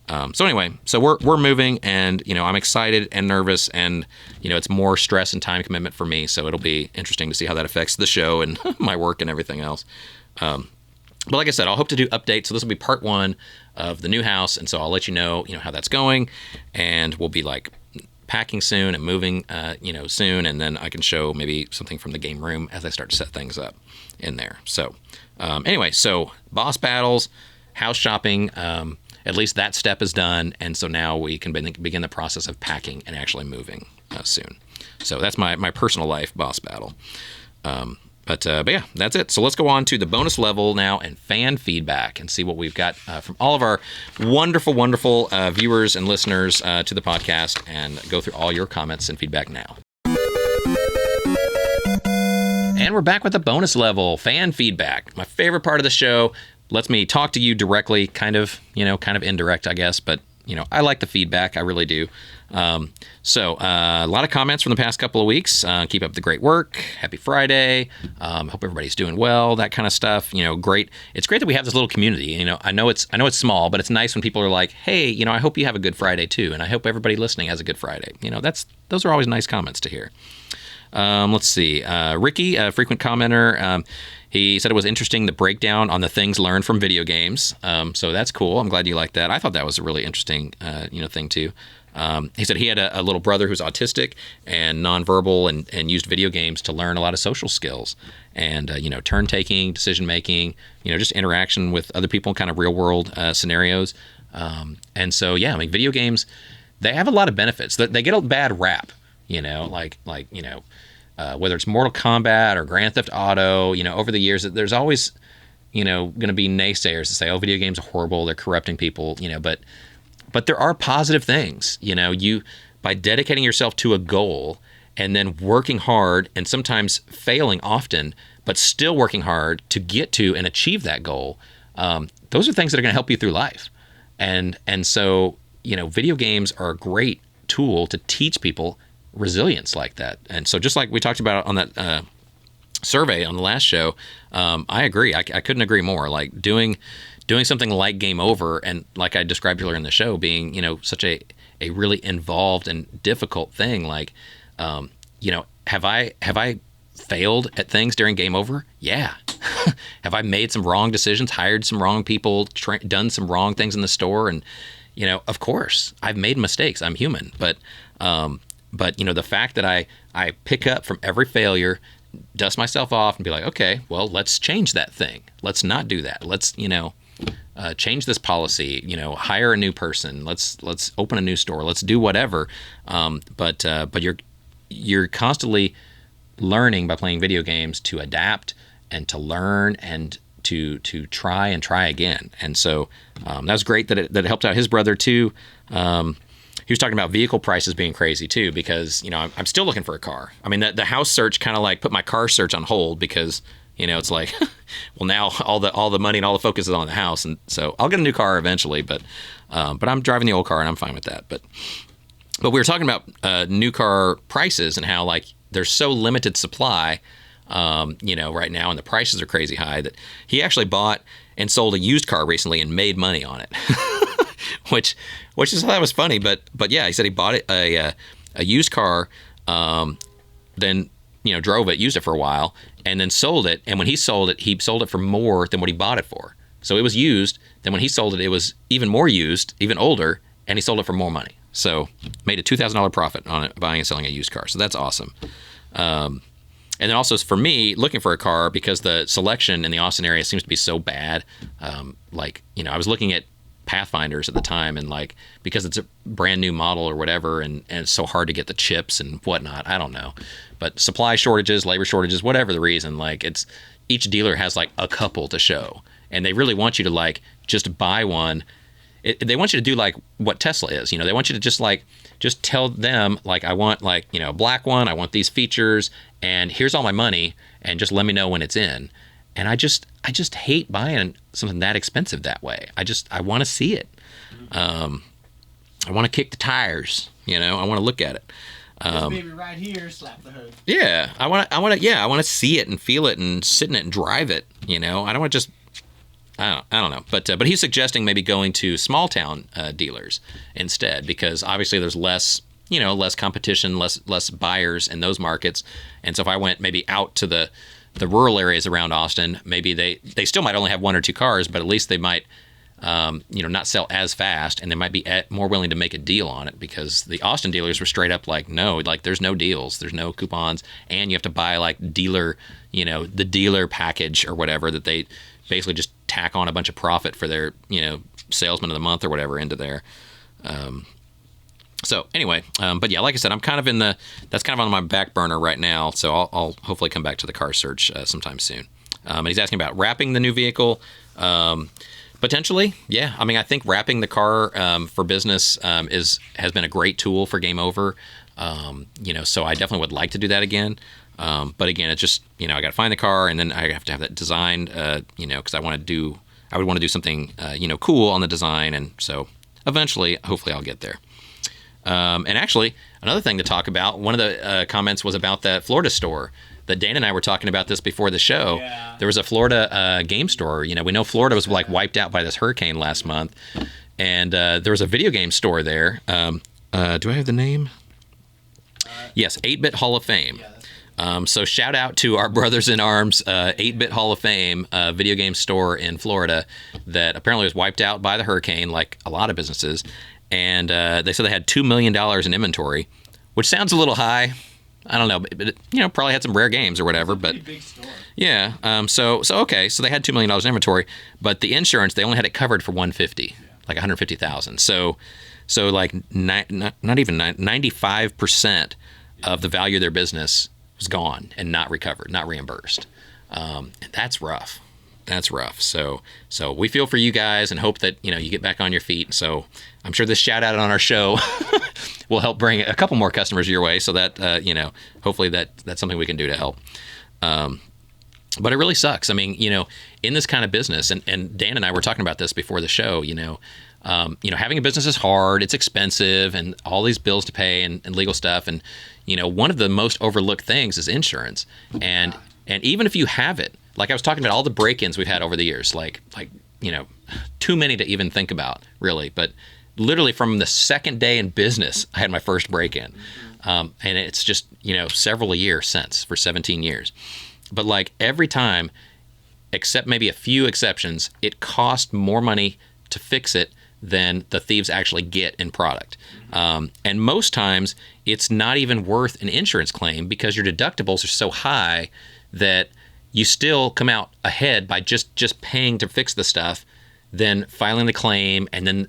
anyway, so we're moving, and I'm excited and nervous, and it's more stress and time commitment for me. So it'll be interesting to see how that affects the show and my work and everything else. But like I said, I'll hope to do updates. So this will be part 1 of the new house, and so I'll let you know how that's going, and we'll be like packing soon and moving, soon, and then I can show maybe something from the game room as I start to set things up in there. So anyway, so boss battles, house shopping. At least that step is done, and so now we can begin the process of packing and actually moving soon. So that's my personal life boss battle. But yeah, that's it. So let's go on to the bonus level now and fan feedback and see what we've got from all of our wonderful, wonderful viewers and listeners to the podcast, and go through all your comments and feedback now. And we're back with the bonus level, fan feedback. My favorite part of the show. Lets me talk to you directly, kind of indirect, I guess, but I like the feedback. I really do. So a lot of comments from the past couple of weeks. Keep up the great work. Happy Friday. Hope everybody's doing well. That kind of stuff. Great. It's great that we have this little community. I know it's small, but it's nice when people are like, hey, I hope you have a good Friday too, and I hope everybody listening has a good Friday. Those are always nice comments to hear. Let's see. Ricky, a frequent commenter. He said it was interesting, the breakdown on the things learned from video games. So that's cool. I'm glad you liked that. I thought that was a really interesting, thing too. He said he had a little brother who's autistic and nonverbal, and used video games to learn a lot of social skills and, turn taking, decision making, just interaction with other people in kind of real world scenarios. And so, yeah, I mean, video games, they have a lot of benefits. They get a bad rap, whether it's Mortal Kombat or Grand Theft Auto, over the years, there's always, going to be naysayers to say, oh, video games are horrible, they're corrupting people, but there are positive things, you, by dedicating yourself to a goal and then working hard and sometimes failing often, but still working hard to get to and achieve that goal. Those are things that are going to help you through life. And so, video games are a great tool to teach people resilience like that. And so just like we talked about on that survey on the last show, I agree. I couldn't agree more. Like doing something like Game Over, and like I described earlier in the show, being such a really involved and difficult thing. Like have I failed at things during Game Over? Yeah. Have I made some wrong decisions, hired some wrong people, done some wrong things in the store? And of course I've made mistakes. I'm human, but the fact that I pick up from every failure, dust myself off, and be like, okay, well, let's change that thing. Let's not do that. Let's, change this policy, hire a new person. Let's open a new store. Let's do whatever. But you're constantly learning by playing video games to adapt and to learn and to try and try again. And so that was great that it helped out his brother too. He was talking about vehicle prices being crazy too, because I'm still looking for a car. I mean, the house search kind of like put my car search on hold because It's like, well, now all the money and all the focus is on the house, and so I'll get a new car eventually. But I'm driving the old car and I'm fine with that. But we were talking about new car prices and how like there's so limited supply, right now, and the prices are crazy high that he actually bought and sold a used car recently and made money on it, which is that was funny. But yeah, he said he bought a used car, then drove it, used it for a while, and then sold it. And when he sold it for more than what he bought it for. So it was used. Then when he sold it, it was even more used, even older, and he sold it for more money. So made a $2,000 profit on it, buying and selling a used car. So that's awesome. And then also for me, looking for a car, because the selection in the Austin area seems to be so bad. I was looking at Pathfinders at the time, and like, because it's a brand new model or whatever, and it's so hard to get the chips and whatnot. I don't know. But supply shortages, labor shortages, whatever the reason, like each dealer has like a couple to show, and they really want you to like just buy one. They want you to do like what Tesla is, they want you to just tell them like, I want like, a black one, I want these features, and here's all my money, and just let me know when it's in. And I just hate buying something that expensive that way. I want to see it. I want to kick the tires, I want to look at it.
This baby right here, slap the hood.
Yeah, I want to see it and feel it and sit in it and drive it, I don't want to just, I don't know. But he's suggesting maybe going to small town dealers instead, because obviously there's less competition, less buyers in those markets. And so if I went maybe out to the rural areas around Austin, maybe they still might only have one or two cars, but at least they might not sell as fast, and they might be more willing to make a deal on it, because the Austin dealers were straight up like, no, like there's no deals, there's no coupons, and you have to buy like dealer, the dealer package or whatever that they basically just tack on a bunch of profit for their, salesman of the month or whatever into there. So anyway, but yeah, like I said, that's kind of on my back burner right now. So I'll hopefully come back to the car search sometime soon. And he's asking about wrapping the new vehicle. Potentially, yeah. I mean, I think wrapping the car for business has been a great tool for Game Over. So I definitely would like to do that again. But again, it's just, I got to find the car, and then I have to have that designed, because I would want to do something, cool on the design. And so eventually, hopefully I'll get there. And actually, another thing to talk about, one of the comments was about that Florida store that Dan and I were talking about this before the show.
Yeah.
There was a Florida game store. We know Florida was like wiped out by this hurricane last month. And there was a video game store there. Do I have the name? Yes, 8-Bit Hall of Fame.
Yeah,
so shout out to our brothers in arms, 8-Bit Hall of Fame video game store in Florida that apparently was wiped out by the hurricane, like a lot of businesses. And they said they had $2 million in inventory, which sounds a little high. I don't know, but it, probably had some rare games or whatever. But
pretty big store.
Yeah. So okay. So they had $2 million in inventory, but the insurance, they only had it covered for $150,000, like $150,000. So like not even 95% of the value of their business was gone and not recovered, not reimbursed. And that's rough. That's rough. So we feel for you guys and hope that, you get back on your feet. So I'm sure this shout out on our show will help bring a couple more customers your way. So that, hopefully that's something we can do to help. But it really sucks. I mean, in this kind of business, and Dan and I were talking about this before the show, having a business is hard, it's expensive, and all these bills to pay and legal stuff. And, one of the most overlooked things is insurance. And even if you have it, like I was talking about all the break-ins we've had over the years, like too many to even think about, really. But literally from the second day in business, I had my first break-in. And it's just, several a year since, for 17 years. But like every time, except maybe a few exceptions, it cost more money to fix it than the thieves actually get in product. And most times, it's not even worth an insurance claim because your deductibles are so high that you still come out ahead by just paying to fix the stuff, then filing the claim, and then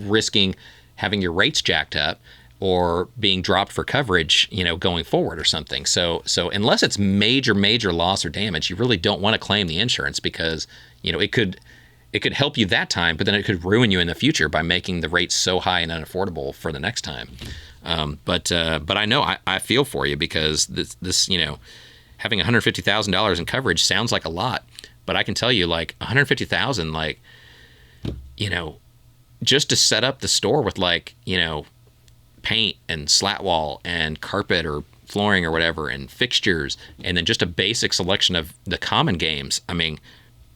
risking having your rates jacked up or being dropped for coverage, going forward or something. So unless it's major loss or damage, you really don't want to claim the insurance because it could help you that time, but then it could ruin you in the future by making the rates so high and unaffordable for the next time. But I know I feel for you because this having $150,000 in coverage sounds like a lot, but I can tell you, like, $150,000, like, you know, just to set up the store with, like, you know, paint and slat wall and carpet or flooring or whatever and fixtures, and then just a basic selection of the common games. I mean,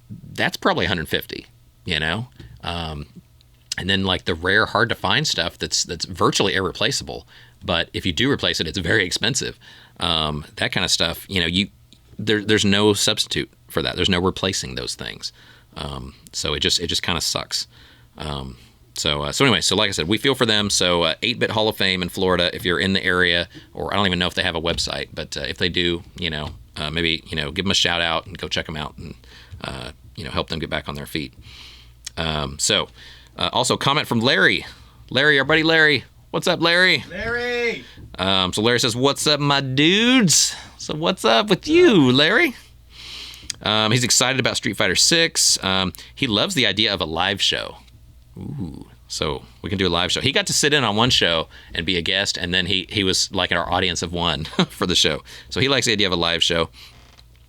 that's probably 150, you know? And then, like, the rare, hard to find stuff that's virtually irreplaceable. But if you do replace it, it's very expensive. That kind of stuff, you know, there's no substitute for that. There's no replacing those things. So it just kind of sucks. So anyway, so like I said, we feel for them. So 8-Bit Hall of Fame in Florida, if you're in the area, or I don't even know if they have a website, but if they do, you know, maybe, you know, give them a shout out and go check them out and, you know, help them get back on their feet. Also comment from Larry, our buddy Larry. What's up, Larry?
Larry!
So Larry says, what's up, my dudes? So what's up with you, Larry? He's excited about Street Fighter 6. He loves the idea of a live show. Ooh, so we can do a live show. He got to sit in on one show and be a guest, and then he was like in our audience of one for the show. So he likes the idea of a live show.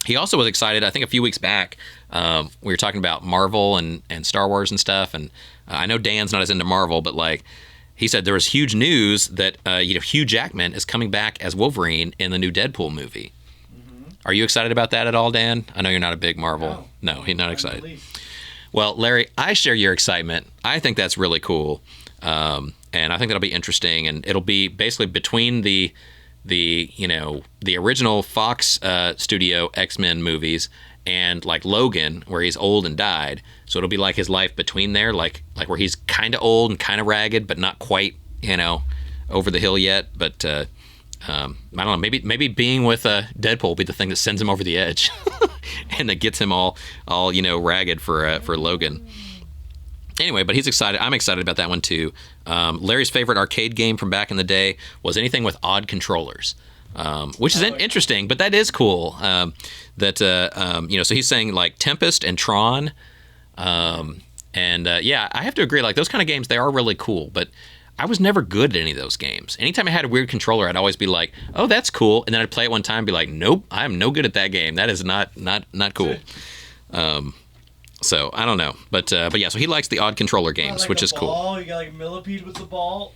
He also was excited, I think a few weeks back, we were talking about Marvel and Star Wars and stuff, and I know Dan's not as into Marvel, but like he said there was huge news that you know, Hugh Jackman is coming back as Wolverine in the new Deadpool movie. Mm-hmm. Are you excited about that at all, Dan? I know you're not a big Marvel. No, he's not excited. Well, Larry, I share your excitement. I think that's really cool, and I think that'll be interesting. And it'll be basically between the you know, the original Fox Studio X-Men movies and like Logan, where he's old and died. So it'll be like his life between there, like where he's kind of old and kind of ragged, but not quite, you know, over the hill yet. But I don't know. Maybe being with Deadpool will be the thing that sends him over the edge, and that gets him all you know, ragged for Logan. Anyway, but he's excited. I'm excited about that one too. Larry's favorite arcade game from back in the day was anything with odd controllers, which is interesting. But that is cool. You know, so he's saying like Tempest and Tron, yeah, I have to agree. Like those kind of games, they are really cool. But I was never good at any of those games. Anytime I had a weird controller, I'd always be like, "Oh, that's cool," and then I'd play it one time and be like, "Nope, I'm no good at that game. That is not cool." So I don't know, but yeah. So he likes the odd controller games,
like
which is
ball.
cool.
You got like millipede with the ball.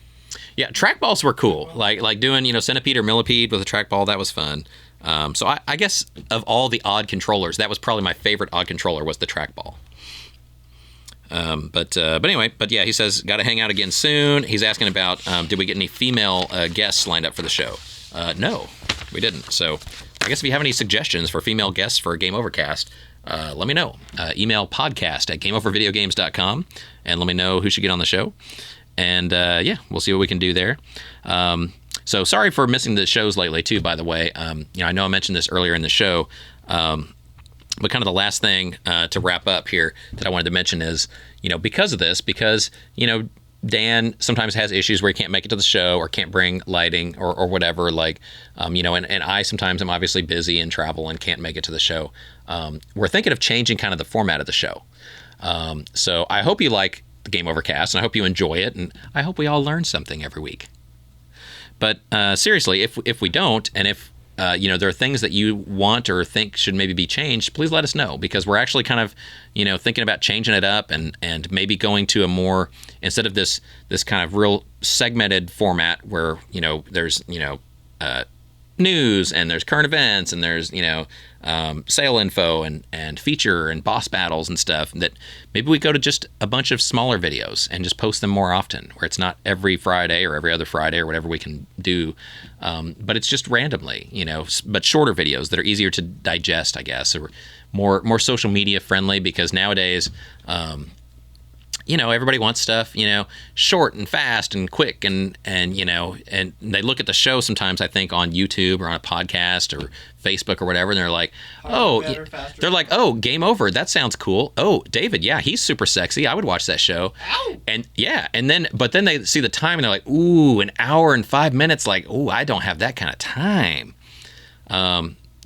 Yeah, trackballs were cool. Like doing, you know, centipede or millipede with a trackball. That was fun. So I guess of all the odd controllers, that was probably my favorite odd controller was the trackball. But anyway, yeah, he says got to hang out again soon. He's asking about did we get any female guests lined up for the show? No, we didn't. So I guess if you have any suggestions for female guests for a Game Overcast, let me know. Email podcast@gameovervideogames.com and let me know who should get on the show. And yeah, we'll see what we can do there. So sorry for missing the shows lately too, by the way. You know, I know I mentioned this earlier in the show, but kind of the last thing to wrap up here that I wanted to mention is, you know, because, you know, Dan sometimes has issues where he can't make it to the show or can't bring lighting or whatever, like, you know, and I sometimes am obviously busy and travel and can't make it to the show. We're thinking of changing kind of the format of the show. So I hope you like the Game Overcast, and I hope you enjoy it, and I hope we all learn something every week. But seriously, if we don't, and if you know, there are things that you want or think should maybe be changed, please let us know, because we're actually kind of, you know, thinking about changing it up and maybe going to a more, instead of this kind of real segmented format where, you know, there's, you know, news and there's current events and there's, you know, sale info and feature and boss battles and stuff, that maybe we go to just a bunch of smaller videos and just post them more often, where it's not every Friday or every other Friday or whatever we can do, but it's just randomly, you know, but shorter videos that are easier to digest, I guess, or more social media friendly, because nowadays, you know, everybody wants stuff, you know, short and fast and quick, and you know, and they look at the show sometimes, I think, on YouTube or on a podcast or Facebook or whatever, and they're like,
Better, faster,
they're like, oh, Game Over, that sounds cool. Oh, David, yeah, he's super sexy. I would watch that show.
Ow!
And yeah, but then they see the time and they're like, ooh, an hour and 5 minutes. Like, ooh, I don't have that kind of time.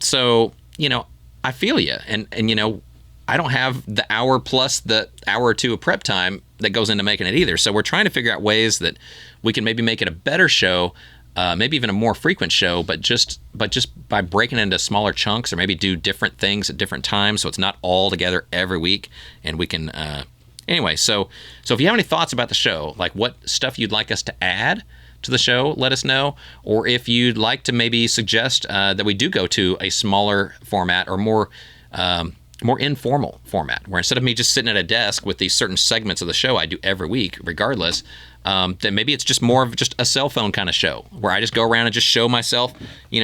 So, you know, I feel you, and you know, I don't have the hour plus the hour or two of prep time that goes into making it either. So we're trying to figure out ways that we can maybe make it a better show, maybe even a more frequent show, but just by breaking it into smaller chunks, or maybe do different things at different times, so it's not all together every week, and we can. Anyway, so if you have any thoughts about the show, like what stuff you'd like us to add to the show, let us know. Or if you'd like to maybe suggest that we do go to a smaller format or more informal format, where instead of me just sitting at a desk with these certain segments of the show I do every week, regardless, then maybe it's just more of just a cell phone kind of show where I just go around and just show myself,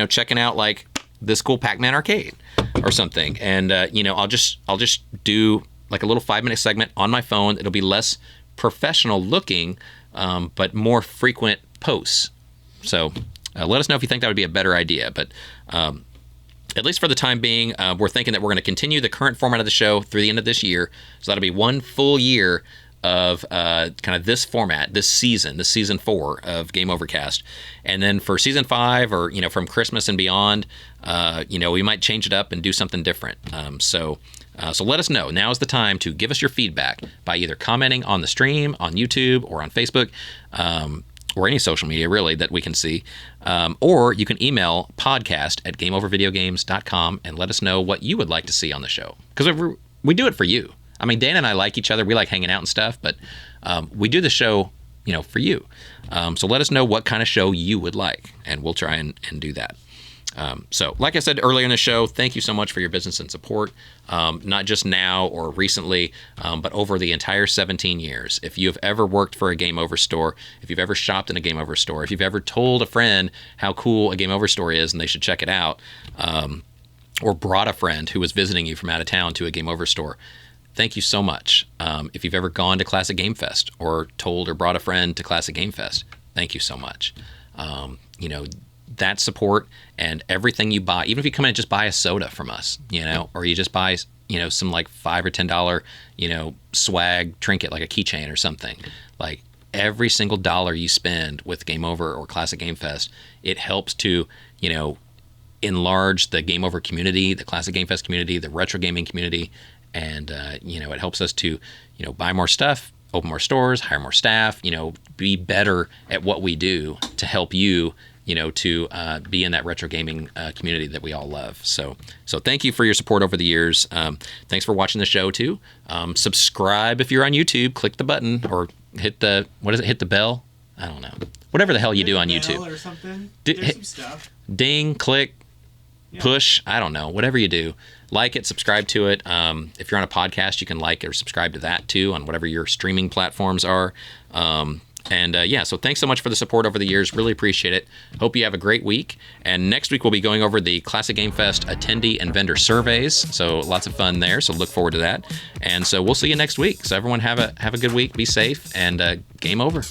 checking out like this cool Pac-Man arcade or something. And, I'll just do like a little 5-minute segment on my phone. It'll be less professional looking, but more frequent posts. So let us know if you think that would be a better idea. But at least for the time being, we're thinking that we're going to continue the current format of the show through the end of this year. So that'll be 1 full year of kind of this format, this season 4 of Game Overcast. And then for season 5, or from Christmas and beyond, we might change it up and do something different. So let us know. Now is the time to give us your feedback by either commenting on the stream, on YouTube, or on Facebook, or any social media, really, that we can see. Or you can email podcast@gameovervideogames.com and let us know what you would like to see on the show. Because we do it for you. I mean, Dana and I like each other. We like hanging out and stuff, but we do the show, for you. So let us know what kind of show you would like, and we'll try and do that. So like I said earlier in the show, thank you so much for your business and support, not just now or recently, but over the entire 17 years. If you have ever worked for a Game Over store, if you've ever shopped in a Game Over store, if you've ever told a friend how cool a Game Over store is and they should check it out, or brought a friend who was visiting you from out of town to a Game Over store, thank you so much. If you've ever gone to Classic Game Fest or told or brought a friend to Classic Game Fest, thank you so much. That support and everything you buy, even if you come in and just buy a soda from us, or you just buy, some like $5 or $10, swag trinket, like a keychain or something, like every single dollar you spend with Game Over or Classic Game Fest, it helps to, enlarge the Game Over community, the Classic Game Fest community, the retro gaming community. And, it helps us to, buy more stuff, open more stores, hire more staff, be better at what we do to help you, to be in that retro gaming community that we all love. So thank you for your support over the years. Thanks for watching the show too. Subscribe if you're on YouTube. Click the button or hit the hit the bell. I don't know. Whatever the hell you do on YouTube.
Or something.
Hit,
some stuff.
Ding, click, push. I don't know. Whatever you do. Like it, subscribe to it. If you're on a podcast, you can like it or subscribe to that too on whatever your streaming platforms are. So thanks so much for the support over the years. Really appreciate it. Hope you have a great week. And next week we'll be going over the Classic Game Fest attendee and vendor surveys. So lots of fun there. So look forward to that. And so we'll see you next week. So everyone have a good week. Be safe, and game over.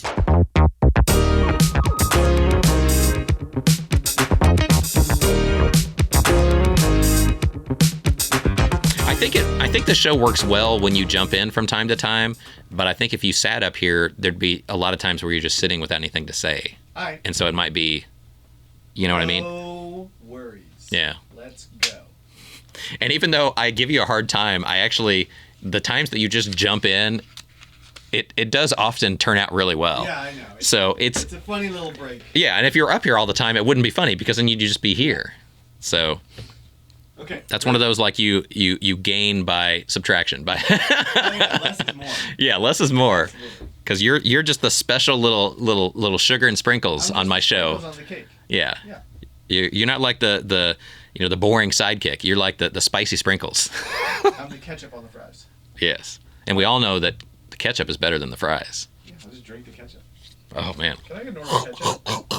I think the show works well when you jump in from time to time, but I think if you sat up here, there'd be a lot of times where you're just sitting without anything to say.
All right.
And so it might be, what I mean?
No worries.
Yeah.
Let's go.
And even though I give you a hard time, the times that you just jump in, it does often turn out really well.
Yeah, I know. It's a funny little break.
Yeah, and if you're up here all the time, it wouldn't be funny because then you'd just be here. So...
Okay.
That's one of those like you gain by subtraction.
Less is more.
Yeah, less is more. Because you're just the special little sugar and sprinkles on my show.
On the cake.
Yeah. You're not like the boring sidekick. You're like the spicy sprinkles.
I'm the ketchup on the fries.
Yes, and we all know that the ketchup is better than the fries.
Yeah, I'll just drink the ketchup.
Oh man.
Can I get normal ketchup?